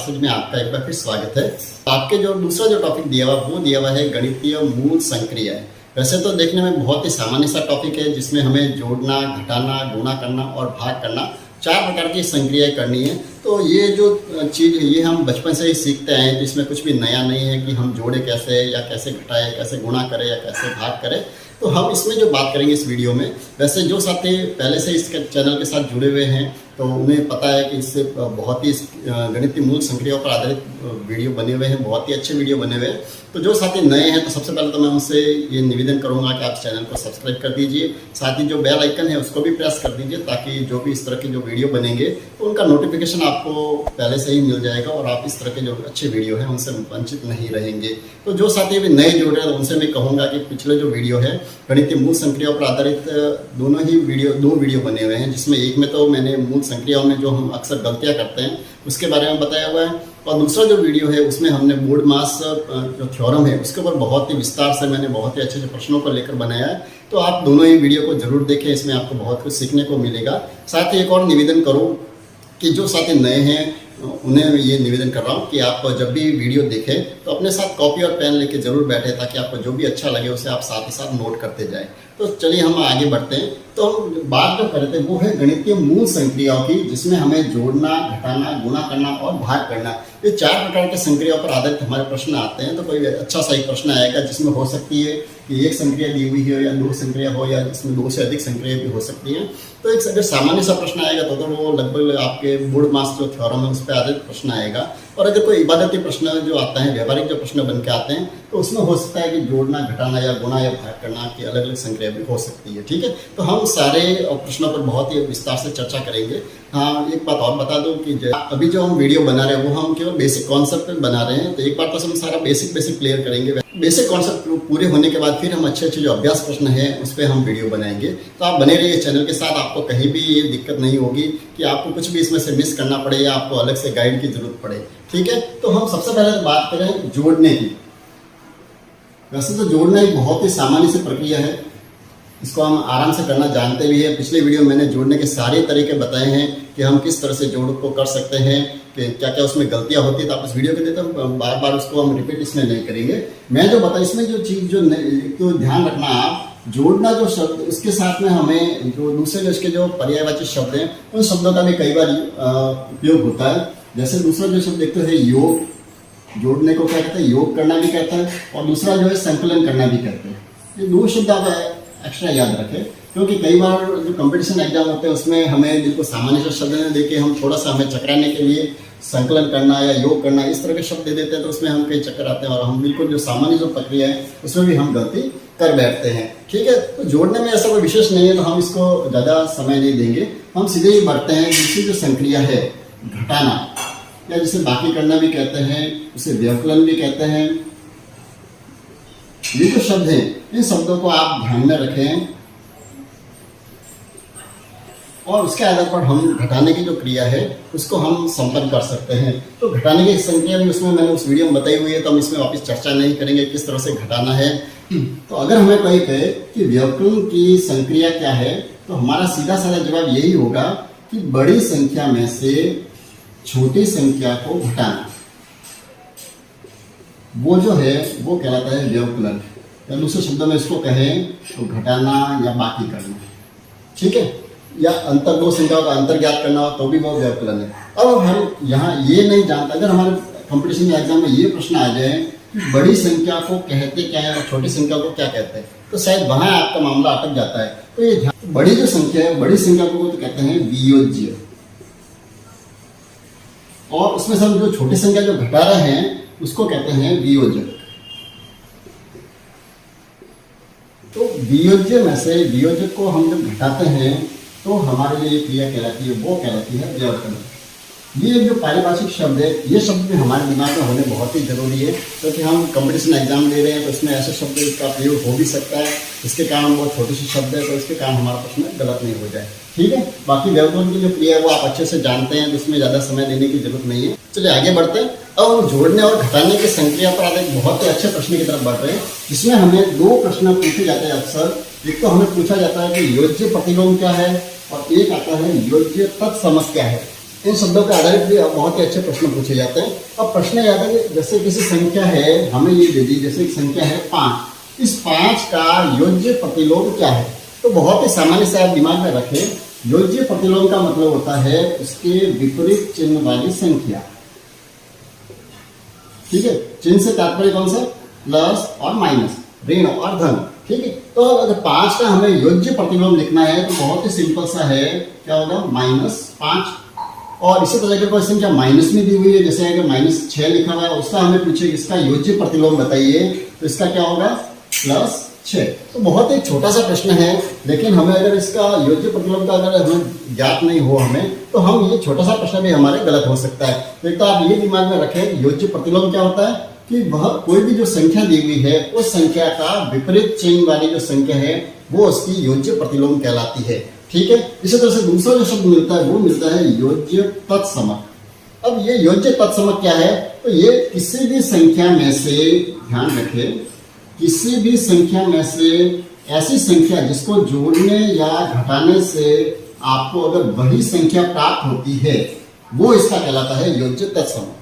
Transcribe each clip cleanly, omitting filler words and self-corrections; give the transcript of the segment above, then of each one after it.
Classes में आपका एक बार फिर स्वागत है। आपके जो दूसरा जो टॉपिक दिया हुआ वो दिया हुआ है गणितीय मूल संक्रिया। वैसे तो देखने में बहुत ही सामान्य सा टॉपिक है जिसमें हमें जोड़ना, घटाना, गुणा करना और भाग करना 4 प्रकार की संक्रियाएं करनी है। तो ये जो चीज़ ये हम बचपन से ही सीखते आए हैं, तो इसमें कुछ भी नया नहीं है कि हम जोड़े कैसे या कैसे घटाए, कैसे गुणा करें या कैसे भाग करें। तो हम इसमें जो बात करेंगे इस वीडियो में, वैसे जो साथी पहले से इस चैनल के साथ जुड़े हुए हैं तो उन्हें पता है कि इससे बहुत ही गणितीय मूल संक्रियाओं पर आधारित वीडियो बने हुए हैं, बहुत ही अच्छे वीडियो बने हुए हैं। तो जो साथी नए हैं तो सबसे पहले तो मैं उनसे ये निवेदन करूंगा कि आप चैनल को सब्सक्राइब कर दीजिए, साथ ही जो बेल आइकन है उसको भी प्रेस कर दीजिए ताकि जो भी इस तरह के जो वीडियो बनेंगे तो उनका नोटिफिकेशन आपको पहले से ही मिल जाएगा और आप इस तरह के जो अच्छे वीडियो हैं उनसे वंचित नहीं रहेंगे। तो जो साथी अभी नए जुड़ रहे हैं उनसे मैं कहूँगा कि पिछले जो वीडियो है गणितीय मूल संक्रियाओं पर आधारित दो वीडियो बने हुए हैं, जिसमें एक में तो मैंने मूल संक्रियाओं में जो हम अक्सर गलतियां करते हैं उसके बारे में बताया हुआ है, और दूसरा जो वीडियो है उसमें हमने बोर्ड मास जो थ्योरम है उसके ऊपर बहुत ही विस्तार से मैंने बहुत ही अच्छे अच्छे प्रश्नों को लेकर बनाया है। तो आप दोनों ही वीडियो को जरूर देखें, इसमें आपको बहुत कुछ सीखने को मिलेगा। साथ ही एक और निवेदन करूँ कि जो साथी नए हैं उन्हें ये निवेदन कर रहा हूँ कि आप जब भी वीडियो देखें तो अपने साथ कॉपी और पेन लेके जरूर बैठे ताकि आपको जो भी अच्छा लगे उसे आप साथ ही साथ नोट करते जाएं। तो चलिए हम आगे बढ़ते हैं। तो हम बात जो करते हैं वो है गणितीय मूल संक्रियाओं की, जिसमें हमें जोड़ना, घटाना, गुणा करना और भाग करना, ये 4 प्रकार के संक्रियाओं पर आधारित हमारे प्रश्न आते हैं। तो कोई अच्छा सा एक प्रश्न आएगा जिसमें हो सकती है कि एक संक्रिया दी हुई हो या 2 संक्रिया हो या जिसमें 2 से अधिक संक्रिया भी हो सकती हैं। तो एक अगर सामान्य सा प्रश्न आएगा तो वो लगभग आपके बोर्ड मास जो थ्योरम है उस पर आधारित प्रश्न आएगा। और अगर कोई इबादती प्रश्न जो आता है, व्यवहारिक जो प्रश्न बन के आते हैं, तो उसमें हो सकता है कि जोड़ना, घटाना या गुणा या भाग करना की अलग अलग संक्रिया भी हो सकती है। ठीक है, तो हम सारे प्रश्नों पर बहुत ही विस्तार से चर्चा करेंगे। हाँ, एक बात और बता दूं कि अभी जो हम वीडियो बना रहे हैं वो हम केवल बेसिक कॉन्सेप्ट पे बना रहे हैं। तो एक बार तो हम सारा बेसिक क्लियर करेंगे। बेसिक कॉन्सेप्ट पूरे होने के बाद फिर हम अच्छे अच्छे जो अभ्यास प्रश्न हैं उस पर हम वीडियो बनाएंगे। तो आप बने रहिए चैनल के साथ, आपको कहीं भी ये दिक्कत नहीं होगी कि आपको कुछ भी इसमें से मिस करना पड़े या आपको अलग से गाइड की जरूरत पड़े। ठीक है, तो हम सबसे पहले बात करें जोड़ने की। वैसे तो जोड़ना एक बहुत ही सामान्य सी प्रक्रिया है, इसको हम आराम से करना जानते भी हैं। पिछले वीडियो में मैंने जोड़ने के सारे तरीके बताए हैं कि हम किस तरह से जोड़ को कर सकते हैं, कि क्या क्या उसमें गलतियां होती है। तो आप इस वीडियो के देते हैं, बार बार उसको हम रिपीट इसमें नहीं करेंगे। मैं जो बताया इसमें जो चीज़ जो तो ध्यान रखना, आप जोड़ना जो शब्द उसके साथ में हमें जो दूसरे जो इसके जो पर्यायवाची शब्द हैं उन शब्दों का भी कई बार उपयोग होता है। जैसे दूसरा जो शब्द देखते हैं योग, जोड़ने को क्या कहते हैं, योग करना भी कहता है, और दूसरा जो है संकलन करना भी कहते हैं। ये 2 शब्द आप एक्स्ट्रा याद रखें, क्योंकि कई बार जो कंपटीशन एग्जाम होते हैं उसमें हमें जिनको सामान्य से शब्द ने देके हम थोड़ा सा हमें चकराने के लिए संकलन करना या योग करना इस तरह के शब्द दे देते हैं, तो उसमें हम कई चक्कर आते हैं और हम बिल्कुल जो सामान्य जो प्रक्रिया है उसमें भी हम गलती कर बैठते हैं। ठीक है, तो जोड़ने में ऐसा कोई विशेष नहीं है, तो हम इसको ज़्यादा समय नहीं देंगे, हम सीधे ही बढ़ते हैं। दूसरी जो संक्रिया है घटाना, या जिसे बाकी करना भी कहते हैं, उसे व्यवकलन भी कहते हैं। ये जो शब्द हैं इन शब्दों को आप ध्यान में रखें और उसके आधार पर हम घटाने की जो क्रिया है उसको हम संपन्न कर सकते हैं। तो घटाने की संख्या भी उसमें मैंने उस वीडियो में बताई हुई है, तो हम इसमें वापस चर्चा नहीं करेंगे किस तरह से घटाना है। तो अगर हमें कोई कहे कि व्यवकलन की संक्रिया क्या है, तो हमारा सीधा साधा जवाब यही होगा कि बड़ी संख्या में से छोटी संख्या को घटाना, वो जो है वो कहलाता है व्यवकलन, या दूसरे शब्दों में इसको कहें तो घटाना या बाकी करना। ठीक है, या अंतर 2 संख्याओं का अंतर ज्ञात करना हो तो भी वो व्यवकलन है। अब हम यहाँ ये नहीं जानते, अगर हमारे कंपटीशन एग्जाम में ये प्रश्न आ जाए कि बड़ी संख्या को कहते क्या है और छोटी संख्या को क्या कहते हैं, तो शायद वहां आपका मामला अटक जाता है। तो ये बड़ी जो संख्या है, बड़ी संख्या को तो कहते हैं वियोज्य, और उसमें से हम जो छोटी संख्या जो घटा रहे हैं उसको कहते हैं वियोजक। तो वियोज्य में से वियोजक को हम जब घटाते हैं तो हमारे लिए ये क्रिया कहलाती है, वो कहलाती है व्यवकलन। ये जो पारिभाषिक शब्द है, ये शब्द भी हमारे दिमाग में होने बहुत ही जरूरी है, क्योंकि हम कंपटीशन एग्जाम दे रहे हैं तो इसमें ऐसे शब्द का प्रयोग हो भी सकता है, इसके कारण वो छोटे से शब्द है तो इसके कारण हमारा प्रश्न गलत नहीं हो जाए। ठीक है, बाकी व्यवकलन की जो क्रिया है वो आप अच्छे से जानते हैं, तो इसमें ज़्यादा समय देने की जरूरत नहीं है। चलिए आगे बढ़ते हैं। अब हम जोड़ने और घटाने की संक्रिया पर आधारित बहुत ही अच्छे प्रश्न की तरफ बढ़ रहे हैं, जिसमें हमें 2 प्रश्न पूछे जाते हैं अक्सर। एक तो हमें पूछा जाता है कि योज्य प्रतिलोम क्या है, और एक आता है योज्य तत्समक क्या है। इन शब्दों के आधारित भी बहुत ही अच्छे प्रश्न पूछे जाते हैं। अब प्रश्न याद है कि जैसे किसी संख्या है, हमें ये दे दी, जैसे एक संख्या है 5, इस 5 का योज्य प्रतिलोम क्या है? तो बहुत ही सामान्य से आप दिमाग में रखें, योज्य प्रतिलोम का मतलब होता है उसके विपरीत चिन्ह वाली संख्या। ठीक है, चिन्ह से तात्पर्य कौन सा? प्लस और माइनस, ऋण और धन। ठीक है, तो अगर 5 का हमें योज्य प्रतिलोम लिखना है तो बहुत ही सिंपल सा है, क्या होगा? -5। और इसी तरह अगर कोई संख्या माइनस में दी हुई है, जैसे अगर -6 लिखा हुआ है, उसका हमें पूछे इसका योज्य प्रतिलोम बताइए, तो इसका क्या होगा? +6। तो बहुत ही छोटा सा प्रश्न है, लेकिन हमें अगर इसका योज्य प्रतिलोम का अगर हमें ज्ञात नहीं हो हमें, तो हम ये छोटा सा प्रश्न भी हमारे गलत हो सकता है। तो एक तो आप ये दिमाग में रखें, योज्य प्रतिलोम क्या होता है कि वह कोई भी जो संख्या दी हुई है उस संख्या का विपरीत चिन्ह वाली जो संख्या है वो उसकी योज्य प्रतिलोम कहलाती है। ठीक है, इसी तरह से दूसरा जो शब्द मिलता है वो मिलता है योज्य तत्समक। अब ये योज्य तत्समक क्या है? तो ये किसी भी संख्या में से, ध्यान रखें, किसी भी संख्या में से ऐसी संख्या जिसको जोड़ने या घटाने से आपको अगर वही संख्या प्राप्त होती है, वो इसका कहलाता है योज्य तत्समक।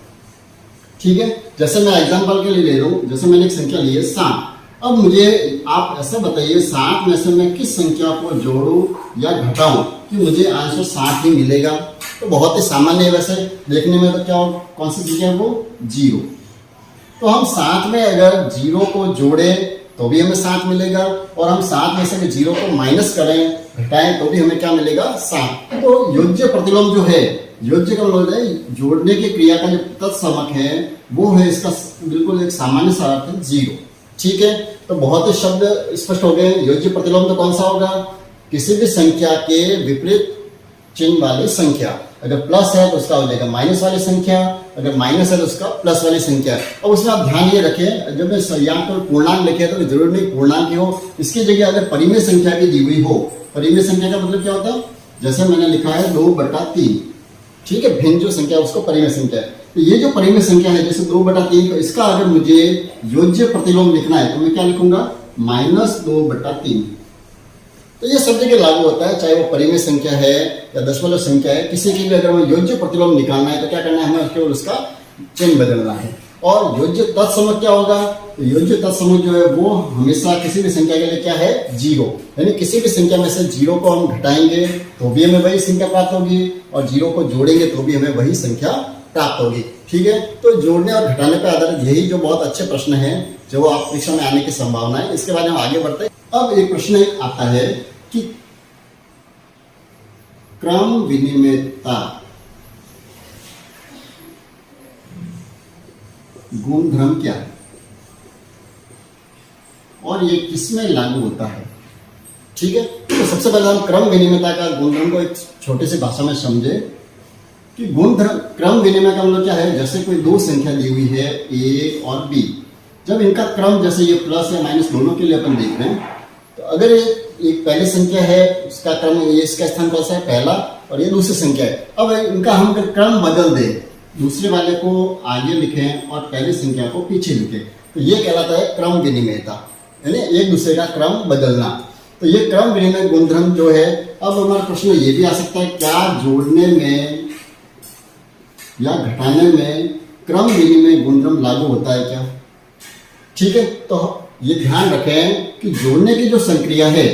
ठीक है, जैसे मैं एग्जांपल के लिए ले लूं, जैसे मैंने एक संख्या ली है 7। अब मुझे आप ऐसा बताइए 7 में से मैं किस संख्या को जोड़ूं या घटाऊं कि मुझे आंसर 7 ही मिलेगा? तो बहुत ही सामान्य है, वैसे देखने में तो क्या कौन सी संख्या है वो? 0। तो हम 7 में अगर 0 को जोड़े तो भी हमें 7 मिलेगा, और हम 7 में से 0 को माइनस करें, घटाएं, तो भी हमें क्या मिलेगा? 7। तो योज्य प्रतिलोम जो है, योज्य का मतलब है जोड़ने की क्रिया का जो तत्समक है वो है इसका बिल्कुल एक सामान्य सा अर्थ है 0। ठीक है, तो बहुत ही शब्द स्पष्ट हो गए। योज्य प्रतिलोम तो कौन सा होगा? किसी भी संख्या के विपरीत चिन्ह वाली संख्या। अगर प्लस है तो उसका हो जाएगा माइनस वाली संख्या, अगर माइनस है तो उसका प्लस वाली संख्या। और उसमें आप ध्यान ये रखें, जब मैं यहाँ पर पूर्णांक लिखे तो जरूर नहीं पूर्णांक ही हो, इसकी जगह अगर परिमेय संख्या भी दी हुई हो। परिमेय संख्या का मतलब क्या होता है? जैसे मैंने लिखा है 2/3। ठीक है, भिन्न जो संख्या है उसको परिमेय संख्या है। तो ये जो परिमेय संख्या है जैसे 2/3, तो इसका अगर मुझे योज्य प्रतिलोम लिखना है तो मैं क्या लिखूंगा? -2/3। तो ये सब जगह लागू होता है, चाहे वो परिमेय संख्या है या दशमलव संख्या है, किसी की भी अगर हमें योज्य प्रतिलोम निकालना है तो क्या करना है? हमें केवल उसका चिन्ह बदलना है। और योज्य तत्समक क्या होगा? तो योज्य तत्समक जो है वो हमेशा किसी भी संख्या के लिए क्या है? 0। यानी किसी भी संख्या में से 0 को हम घटाएंगे तो भी हमें वही संख्या प्राप्त होगी, और 0 को जोड़ेंगे तो भी हमें वही संख्या प्राप्त होगी। ठीक है, तो जोड़ने और घटाने पर आधारित यही जो बहुत अच्छे प्रश्न हैं जो आप परीक्षा में आने की संभावना है। इसके बाद हम आगे बढ़ते हैं। अब एक प्रश्न आता है कि क्रम विनिमेयता गुणधर्म क्या है और ये किसमें लागू होता है? ठीक है, तो सबसे पहले हम क्रम विनिमेयता का गुणधर्म को एक छोटी सी भाषा में समझे कि गुणधर्म क्रम विनिमय का मतलब क्या है? जैसे कोई दो संख्या दी हुई है a और b, जब इनका क्रम जैसे ये प्लस या माइनस दोनों के लिए अपन देख रहे हैं, तो अगर एक पहली संख्या है उसका क्रम, ये इसका स्थान कौन सा है? पहला, और ये दूसरी संख्या है। अब इनका हम अगर क्रम बदल दे, दूसरे वाले को आगे लिखें और पहली संख्या को पीछे लिखें, तो ये कहलाता है क्रम विनिमेयता, यानी एक दूसरे का क्रम बदलना। तो ये क्रम विनिमय गुणधर्म जो है, अब हमारा प्रश्न ये भी आ सकता है, क्या जोड़ने में या घटाने में क्रम विनिमय गुणधर्म लागू होता है क्या? ठीक है, तो ये ध्यान रखें कि जोड़ने की जो संक्रिया है,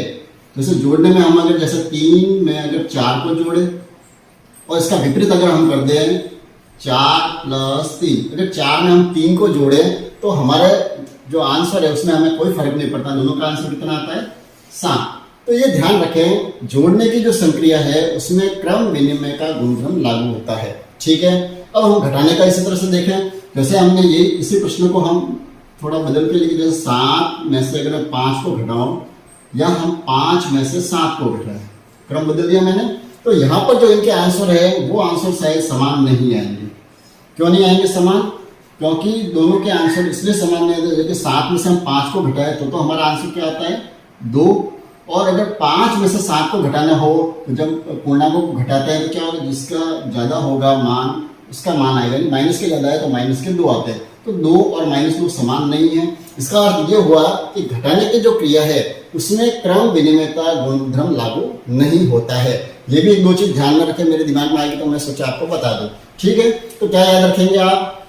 जैसे जोड़ने में हम अगर जैसे 3 में अगर 4 को जोड़े और इसका विपरीत अगर हम कर दें 4 + 3, अगर 4 में हम 3 को जोड़े तो हमारे जो आंसर है उसमें हमें कोई फर्क नहीं पड़ता, दोनों का आंसर कितना आता है? 7। तो ये ध्यान रखें, जोड़ने की जो संक्रिया है उसमें क्रम विनिमय का गुणधर्म लागू होता है। ठीक है, अब हम घटाने का इसी तरह से देखें, जैसे हमने ये इसी प्रश्न को हम थोड़ा बदल के लिखे, जैसे 7 में से अगर 5 को घटाओ या हम 5 में से 7 को घटाएं, क्रम बदल दिया मैंने, तो यहाँ पर जो इनके आंसर है वो आंसर शायद समान नहीं आएंगे। क्यों नहीं आएंगे समान? क्योंकि दोनों के आंसर इसलिए समान नहीं आते, जैसे 7 में से हम 5 को घटाए तो हमारा आंसर क्या आता है? 2। और अगर 5 में से 7 को घटाना हो तो जब पूर्णांकों को घटाते हैं तो क्या होगा? जिसका ज्यादा होगा मान, उसका मान आएगा, माइनस के ज्यादा है तो माइनस के 2 आते हैं, तो 2 और -2 समान नहीं है। इसका अर्थ ये हुआ कि घटाने की जो क्रिया है उसमें क्रम विनिमयता गुणधर्म लागू नहीं होता है। ये भी एक दो चीज ध्यान में रखें, मेरे दिमाग में आएगी तो मैं सोचा आपको बता दूं। ठीक है, तो क्या याद रखेंगे आप,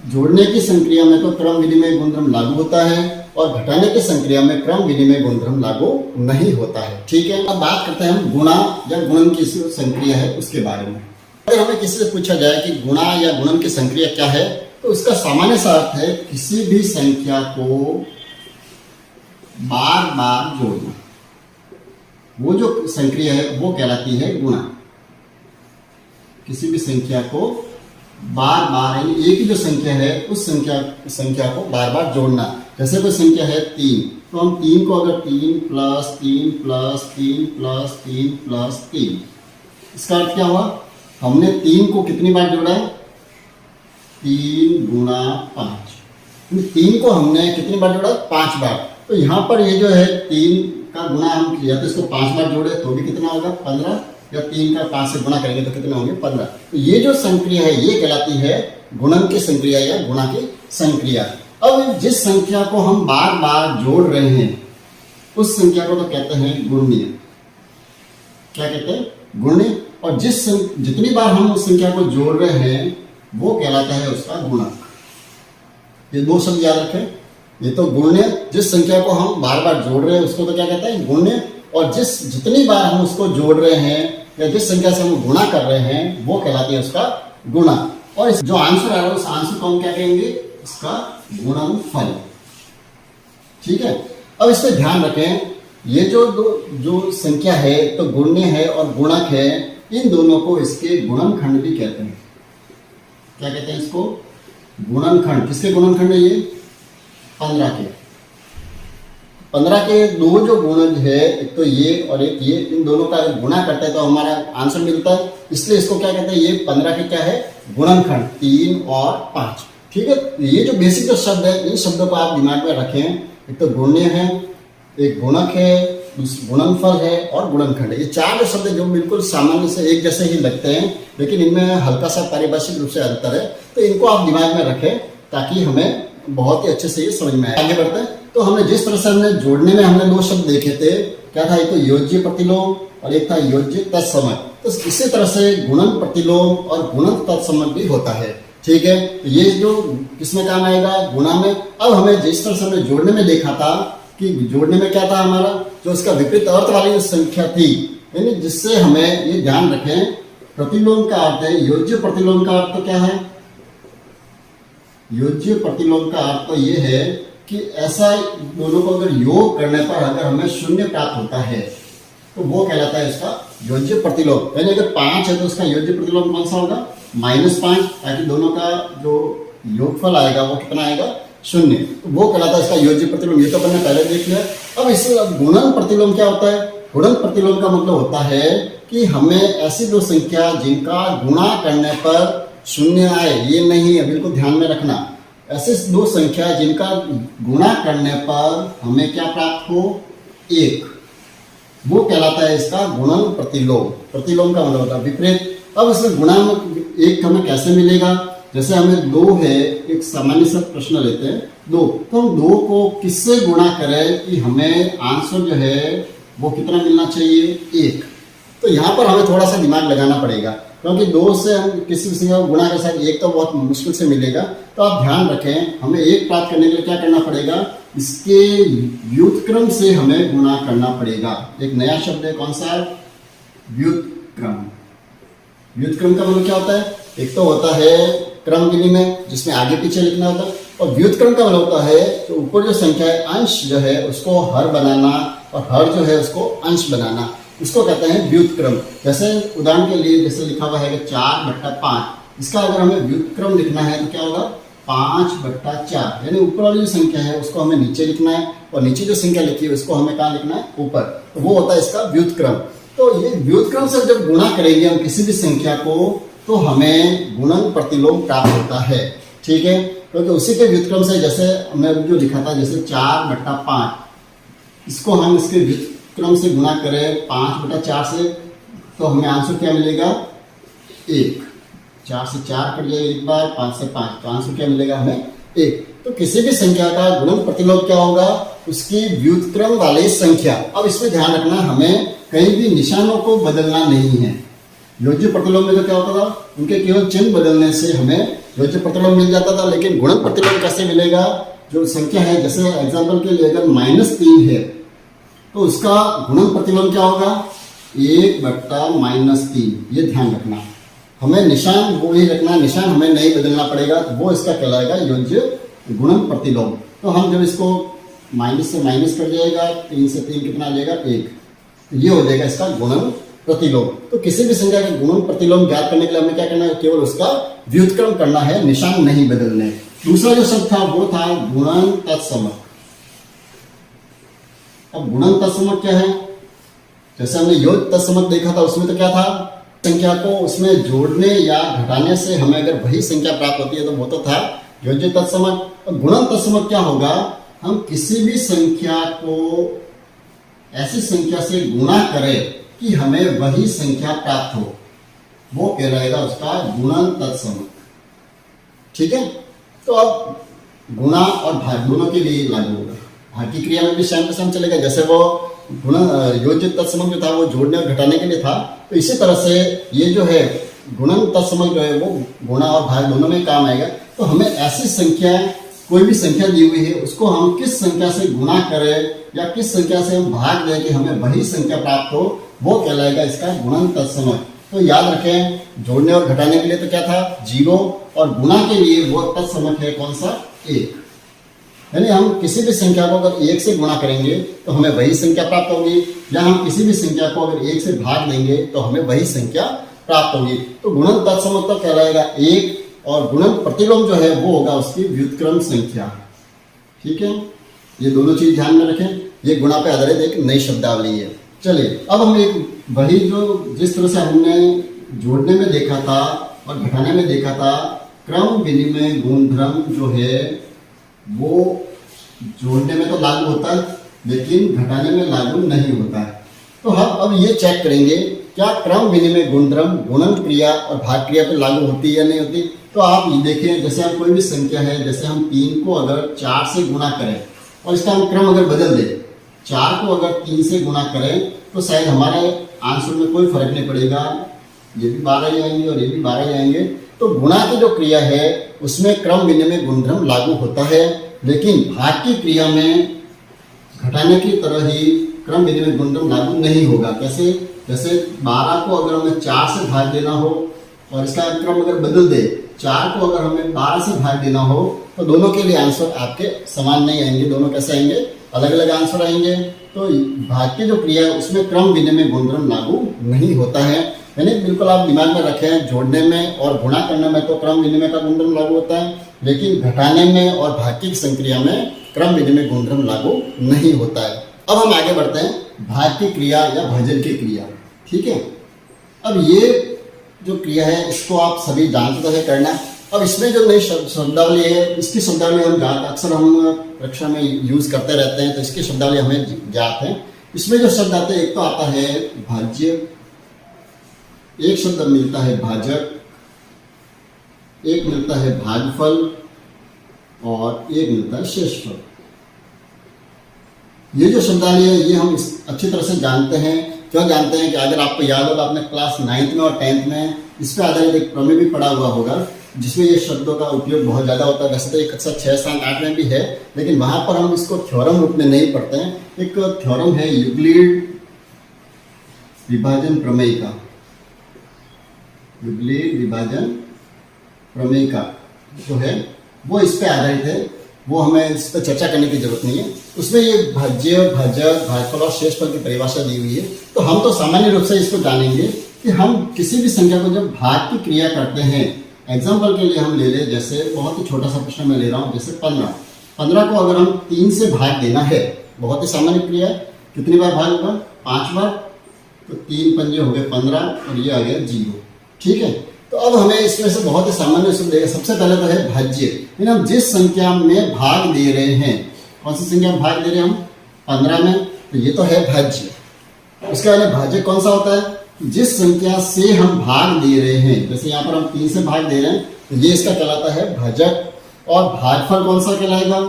जोड़ने की संक्रिया में तो क्रम विनिमय गुणधर्म लागू होता है और घटाने की संक्रिया में क्रम विनिमय गुणधर्म लागू नहीं होता है। ठीक है, अब बात करते हैं हम गुणा या गुणन की संक्रिया है उसके बारे में। अगर हमें किसी से पूछा जाए कि गुणा या गुणन की संक्रिया क्या है, तो उसका सामान्य सा अर्थ है किसी भी संख्या को बार बार जोड़ना। वो जो संक्रिया है वो कहलाती है गुणा। किसी भी संख्या को बार बार, एक ही जो संख्या है उस संख्या को बार बार जोड़ना। जैसे कोई संख्या है 3, तो हम 3 को अगर 3 प्लस 3 प्लस 3 प्लस 3 प्लस 3, इसका अर्थ क्या हुआ, हमने 3 को कितनी बार जोड़ा है, 3 गुणा 5। 3 को हमने कितनी बार जोड़ा, 5 बार। तो यहाँ पर ये जो है 3 का गुणा हम किया तो इसको 5 बार जोड़े तो भी कितना होगा, 15, या 3 का 5 से गुणा करेंगे तो कितना होंगे, 15। तो ये जो संक्रिया है ये कहलाती है गुणन की संक्रिया या गुणा की संक्रिया। अब जिस संख्या को हम बार बार जोड़ रहे हैं उस संख्या को तो कहते हैं गुणनीय। क्या कहते हैं, गुणनीय। और जितनी बार हम उस संख्या को जोड़ रहे हैं वो कहलाता है उसका गुणक। ये दो शब्द याद रखें, ये तो गुण्य, जिस संख्या को हम बार बार जोड़ रहे हैं उसको तो क्या कहते हैं, गुण्य। और जितनी बार हम उसको जोड़ रहे हैं या जिस संख्या से हम गुणा कर रहे हैं वो कहलाती है उसका गुणा। और जो आंसर आ रहा है उस आंसर को हम क्या कहेंगे, इसका गुणनफल। ठीक है, अब इस पे ध्यान रखें, ये जो संख्या है तो गुण्य है और गुणक है, इन दोनों को इसके गुणनखंड भी कहते हैं। क्या कहते हैं इसको, गुणनखंड। किसके गुणनखंड है ये, 15 के। 15 के दो जो गुणज है, एक तो ये और एक ये, इन दोनों का गुणा करते हैं तो हमारा आंसर मिलता है। इसलिए इसको क्या कहते हैं, ये 15 के क्या है, गुणनखंड, 3 और 5। ठीक है, ये जो बेसिक जो शब्द है इन शब्दों को आप दिमाग में रखें। एक तो गुण्य है, एक गुणक है, गुणनफल है और गुणनखंड है। ये 4 जो शब्द जो बिल्कुल सामान्य से एक जैसे ही लगते हैं, लेकिन इनमें हल्का सा पारिभाषिक रूप से अंतर है। तो इनको आप दिमाग में रखें ताकि हमें बहुत ही अच्छे से ये समझ में आए। आगे बढ़ते हैं, तो हमने जिस तरह से हमने जोड़ने में हमने 2 शब्द देखे थे, क्या था, एक तो योज्य प्रतिलोम और एक था योज्य तत्समक। तो इसी तरह से गुणन प्रतिलोम और गुणन तत्समक भी होता है। ठीक है, तो ये जो किसमें काम आएगा, गुणा में। अब हमें जिस तरह से हमने जोड़ने में देखा था कि जोड़ने में क्या था हमारा, जो उसका विपरीत अर्थ वाली जो संख्या थी, यानी जिससे हमें ये ध्यान रखें, प्रतिलोम का अर्थ है, योज्य प्रतिलोम का अर्थ तो क्या है, योज्य प्रतिलोम का अर्थ तो ये है कि ऐसा दोनों को अगर योग करने पर अगर हमें 0 प्राप्त होता है तो वो कहलाता है इसका योज्य प्रतिलोम। यानी अगर 5 है तो उसका योज्य प्रतिलोम कौन सा होगा, -5, ताकि दोनों का जो योगफल आएगा वो कितना आएगा, 0। तो वो कहलाता है इसका योज्य प्रतिलोम। ये तो अपन ने पहले देख लिया। अब इस गुणन प्रतिलोम क्या होता है, गुणन प्रतिलोम का मतलब होता है कि हमें ऐसी 2 संख्या जिनका गुणा करने पर 0 आए, ये नहीं है, बिल्कुल ध्यान में रखना। ऐसे 2 संख्या जिनका गुणा करने पर हमें क्या प्राप्त हो, 1, वो कहलाता है इसका गुणन प्रतिलोम। प्रतिलोम का मतलब होता है विपरीत। अब इसमें गुणा में 1 हमें कैसे मिलेगा, जैसे हमें 2 है, एक सामान्य सा प्रश्न लेते हैं 2, तो हम 2 को किससे गुणा करें कि हमें आंसर जो है वो कितना मिलना चाहिए, 1। तो यहाँ पर हमें थोड़ा सा दिमाग लगाना पड़ेगा, क्योंकि 2 से हम किसी संख्या को गुणा कर सकते, 1 तो बहुत मुश्किल से मिलेगा। तो आप ध्यान रखें, हमें 1 प्राप्त करने के लिए क्या करना पड़ेगा, इसके व्युत्क्रम से हमें गुणा करना पड़ेगा। एक नया शब्द है, कौन सा है, व्युत्क्रम। व्युत्क्रम का मतलब क्या होता है, एक तो होता है क्रम विनिमय जिसमें आगे पीछे लिखना होता है, और व्युत्क्रम का मतलब होता है तो ऊपर जो संख्या है अंश जो है उसको हर बनाना और हर जो है उसको अंश बनाना, इसको कहते हैं व्युत्क्रम। जैसे उदाहरण के लिए जैसे लिखा हुआ है 4/5, इसका अगर हमें व्युत्क्रम लिखना है तो क्या होगा, 5/4। यानी ऊपर वाली जो संख्या है उसको हमें नीचे लिखना है और नीचे जो संख्या लिखी है उसको हमें कहाँ लिखना है, ऊपर। तो वो होता है इसका व्युत्क्रम। तो ये व्युत्क्रम से जब गुणा करेंगे हम किसी भी संख्या को तो हमें गुणन प्रतिलोम प्राप्त होता है। ठीक है, क्योंकि उसी के व्युत्क्रम से, जैसे हमने जो लिखा था, जैसे 4/5, इसको हम इसके व्युत्क्रम से गुणा करें 5/4 से, तो हमें आंसर क्या मिलेगा, 1। 4 से 4 कट जाएगा एक बार, 5 से 5, तो आंसर क्या मिलेगा हमें, 1। तो किसी भी संख्या का गुणन प्रतिलोम क्या होगा, उसकी व्युत्क्रम वाली संख्या। अब इसमें ध्यान रखना, हमें कहीं भी निशानों को बदलना नहीं है। योज्य प्रतिलोम में तो क्या होता था, उनके केवल चिन्ह बदलने से हमें योज्य प्रतिलोम मिल जाता था। लेकिन गुणन प्रतिलोम कैसे मिलेगा, जो संख्या है, जैसे एग्जाम्पल के लिए अगर -3 है तो उसका गुणन प्रतिलोम क्या होगा, 1/-3। ये ध्यान रखना, हमें निशान वो ही रखना, निशान हमें नहीं बदलना पड़ेगा, वो इसका कहलाएगा योज्य गुणन प्रतिलोम। तो हम जब इसको माइनस से माइनस कर जाएगा, 3 से 3 कितना आ जाएगा, 1, तो ये हो जाएगा इसका गुणन प्रतिलोम। तो किसी भी संख्या का गुणन प्रतिलोम ज्ञात करने के लिए हमें क्या करना है, केवल उसका व्युत्क्रम करना है, निशान नहीं बदलने। दूसरा जो शब्द था वो था गुणन तत्समक। अब गुणन तत्समक क्या है, जैसे हमने योग तत्समक देखा था, उसमें तो क्या था, संख्या को उसमें जोड़ने या घटाने से हमें अगर वही संख्या प्राप्त होती है तो वो तो था योज्य तत्समक। और गुणन तत्समक क्या होगा, हम किसी भी संख्या को ऐसी संख्या से गुणा करें कि हमें वही संख्या प्राप्त हो, वो कहलाएगा उसका गुणन तत्समक। ठीक है, तो अब गुणा और भाग दोनों के लिए लागू होगा। भाग की क्रिया में भी सेम टू सेम चलेगा, जैसे वो गुणन योज्य तत्समक जो था वो जोड़ने और घटाने के लिए था, तो इसी तरह से ये जो है गुणन तत्समक जो है वो गुणा और भाग दोनों में काम आएगा। तो हमें ऐसी संख्या, कोई भी संख्या दी हुई है, उसको हम किस संख्या से गुणा करें या किस संख्या से हम भाग दें कि हमें वही संख्या प्राप्त हो, वो कहलाएगा इसका गुणन तत्समक। तो याद रखें, जोड़ने और घटाने के लिए तो क्या था 0, और गुणा के लिए वो तत्समक है कौन सा, 1। यानी हम किसी भी संख्या को अगर 1 से गुणा करेंगे तो हमें वही संख्या प्राप्त होगी, या हम किसी भी संख्या को अगर 1 से भाग देंगे तो हमें वही संख्या प्राप्त होगी। तो गुणन तत्समक तो कहलाएगा 1, और गुणन प्रतिलोम जो है वो होगा उसकी व्युत्क्रम संख्या। ठीक है, ये दोनों चीज ध्यान में रखें। ये गुणा पे आधारित एक नई शब्दावली है। चलिए अब हम एक वही जो जिस तरह से हमने जोड़ने में देखा था और घटाने में देखा था, क्रम विनिमय गुणधर्म जो है वो जोड़ने में तो लागू होता है लेकिन घटाने में लागू नहीं होता है। तो हम अब ये चेक करेंगे क्या क्रम विनिमय गुणधर्म गुणन क्रिया और भाग क्रिया पर लागू होती है या नहीं होती। तो आप ये देखिए, जैसे हम कोई भी संख्या है, जैसे हम 3 को अगर 4 से गुणा करें और इसका हम क्रम अगर बदल दें, 4 को अगर 3 से गुणा करें तो शायद हमारे आंसर में कोई फर्क नहीं पड़ेगा, ये भी 12 ही आएंगे और ये भी 12 ही आएंगे। तो गुणा की जो क्रिया है उसमें क्रम विनिमय गुणधर्म लागू होता है, लेकिन भाग की क्रिया में घटाने की तरह ही क्रम विनिमय गुणधर्म लागू नहीं होगा। कैसे, जैसे 12 को अगर हमें 4 से भाग देना हो और इसका क्रम अगर बदल दे, 4 को अगर हमें 12 से भाग देना हो, तो दोनों के लिए आंसर आपके समान नहीं आएंगे, दोनों कैसे आएंगे, अलग अलग आंसर आएंगे। तो भाग की जो क्रिया है उसमें क्रम विनिमय गुणधर्म लागू नहीं होता है। यानी बिल्कुल आप दिमाग में रखें, जोड़ने में और गुणा करने में तो क्रम विनिमय का गुणधर्म लागू होता है, लेकिन घटाने में और भाग की संक्रिया में क्रम विनिमय गुणधर्म लागू नहीं होता है। अब हम आगे बढ़ते हैं, भाग की क्रिया या भाजन की क्रिया। ठीक है, अब ये जो क्रिया है इसको आप सभी जानते तो है करना। अब इसमें जो नई शब्दावली है, इसकी शब्दावली हम अक्सर हम कक्षा में यूज करते रहते हैं, तो इसकी शब्दावली हमें ज्ञात है। इसमें जो शब्द आते हैं, एक तो आता है भाज्य, एक शब्द मिलता है भाजक, एक मिलता है भागफल और एक मिलता है शेषफल। ये जो शब्दावली है ये हम अच्छी तरह से जानते हैं। क्यों जानते हैं कि अगर आपको याद होगा, आपने क्लास 9th में और 10th में इस पर आधारित एक प्रमेय भी पढ़ा हुआ होगा जिसमें ये शब्दों का उपयोग बहुत ज़्यादा होता है। वैसे तो एक कक्षा 6, 7, 8 में भी है, लेकिन वहाँ पर हम इसको थ्योरम रूप में नहीं पढ़ते हैं। एक थ्योरम है यूक्लिड विभाजन प्रमेय का, यूक्लिड विभाजन प्रमेय का जो है वो इस पर आधारित है, वो हमें इस पर चर्चा करने की जरूरत नहीं है। उसमें ये भाज्य, भाजक, भागफल और शेषफल की परिभाषा दी हुई है। तो हम तो सामान्य रूप से इसको जानेंगे कि हम किसी भी संख्या को जब भाग की क्रिया करते हैं, एग्जाम्पल के लिए हम ले लें, जैसे बहुत ही छोटा सा प्रश्न मैं ले रहा हूँ, जैसे 15 को अगर हम 3 से भाग देना है, बहुत ही सामान्य क्रिया है, कितनी बार भाग होगा, 5 बार, तो 3 पंजे हो गए 15 और ये आ गया 0। ठीक है, तो अब हमें इसमें से बहुत ही सामान्य सूत्र देगा। सबसे पहले तो है भाज्य, यानी हम जिस संख्या में भाग दे रहे हैं, कौन सी संख्या में भाग दे रहे हैं हम, 15 में, तो ये तो है भाज्य। उसका यानी भाज्य कौन सा होता है, जिस संख्या से हम भाग दे रहे हैं, जैसे यहाँ पर हम 3 से भाग दे रहे हैं तो ये इसका कहलाता है भाजक। और भागफल कौन सा कहलाएगा,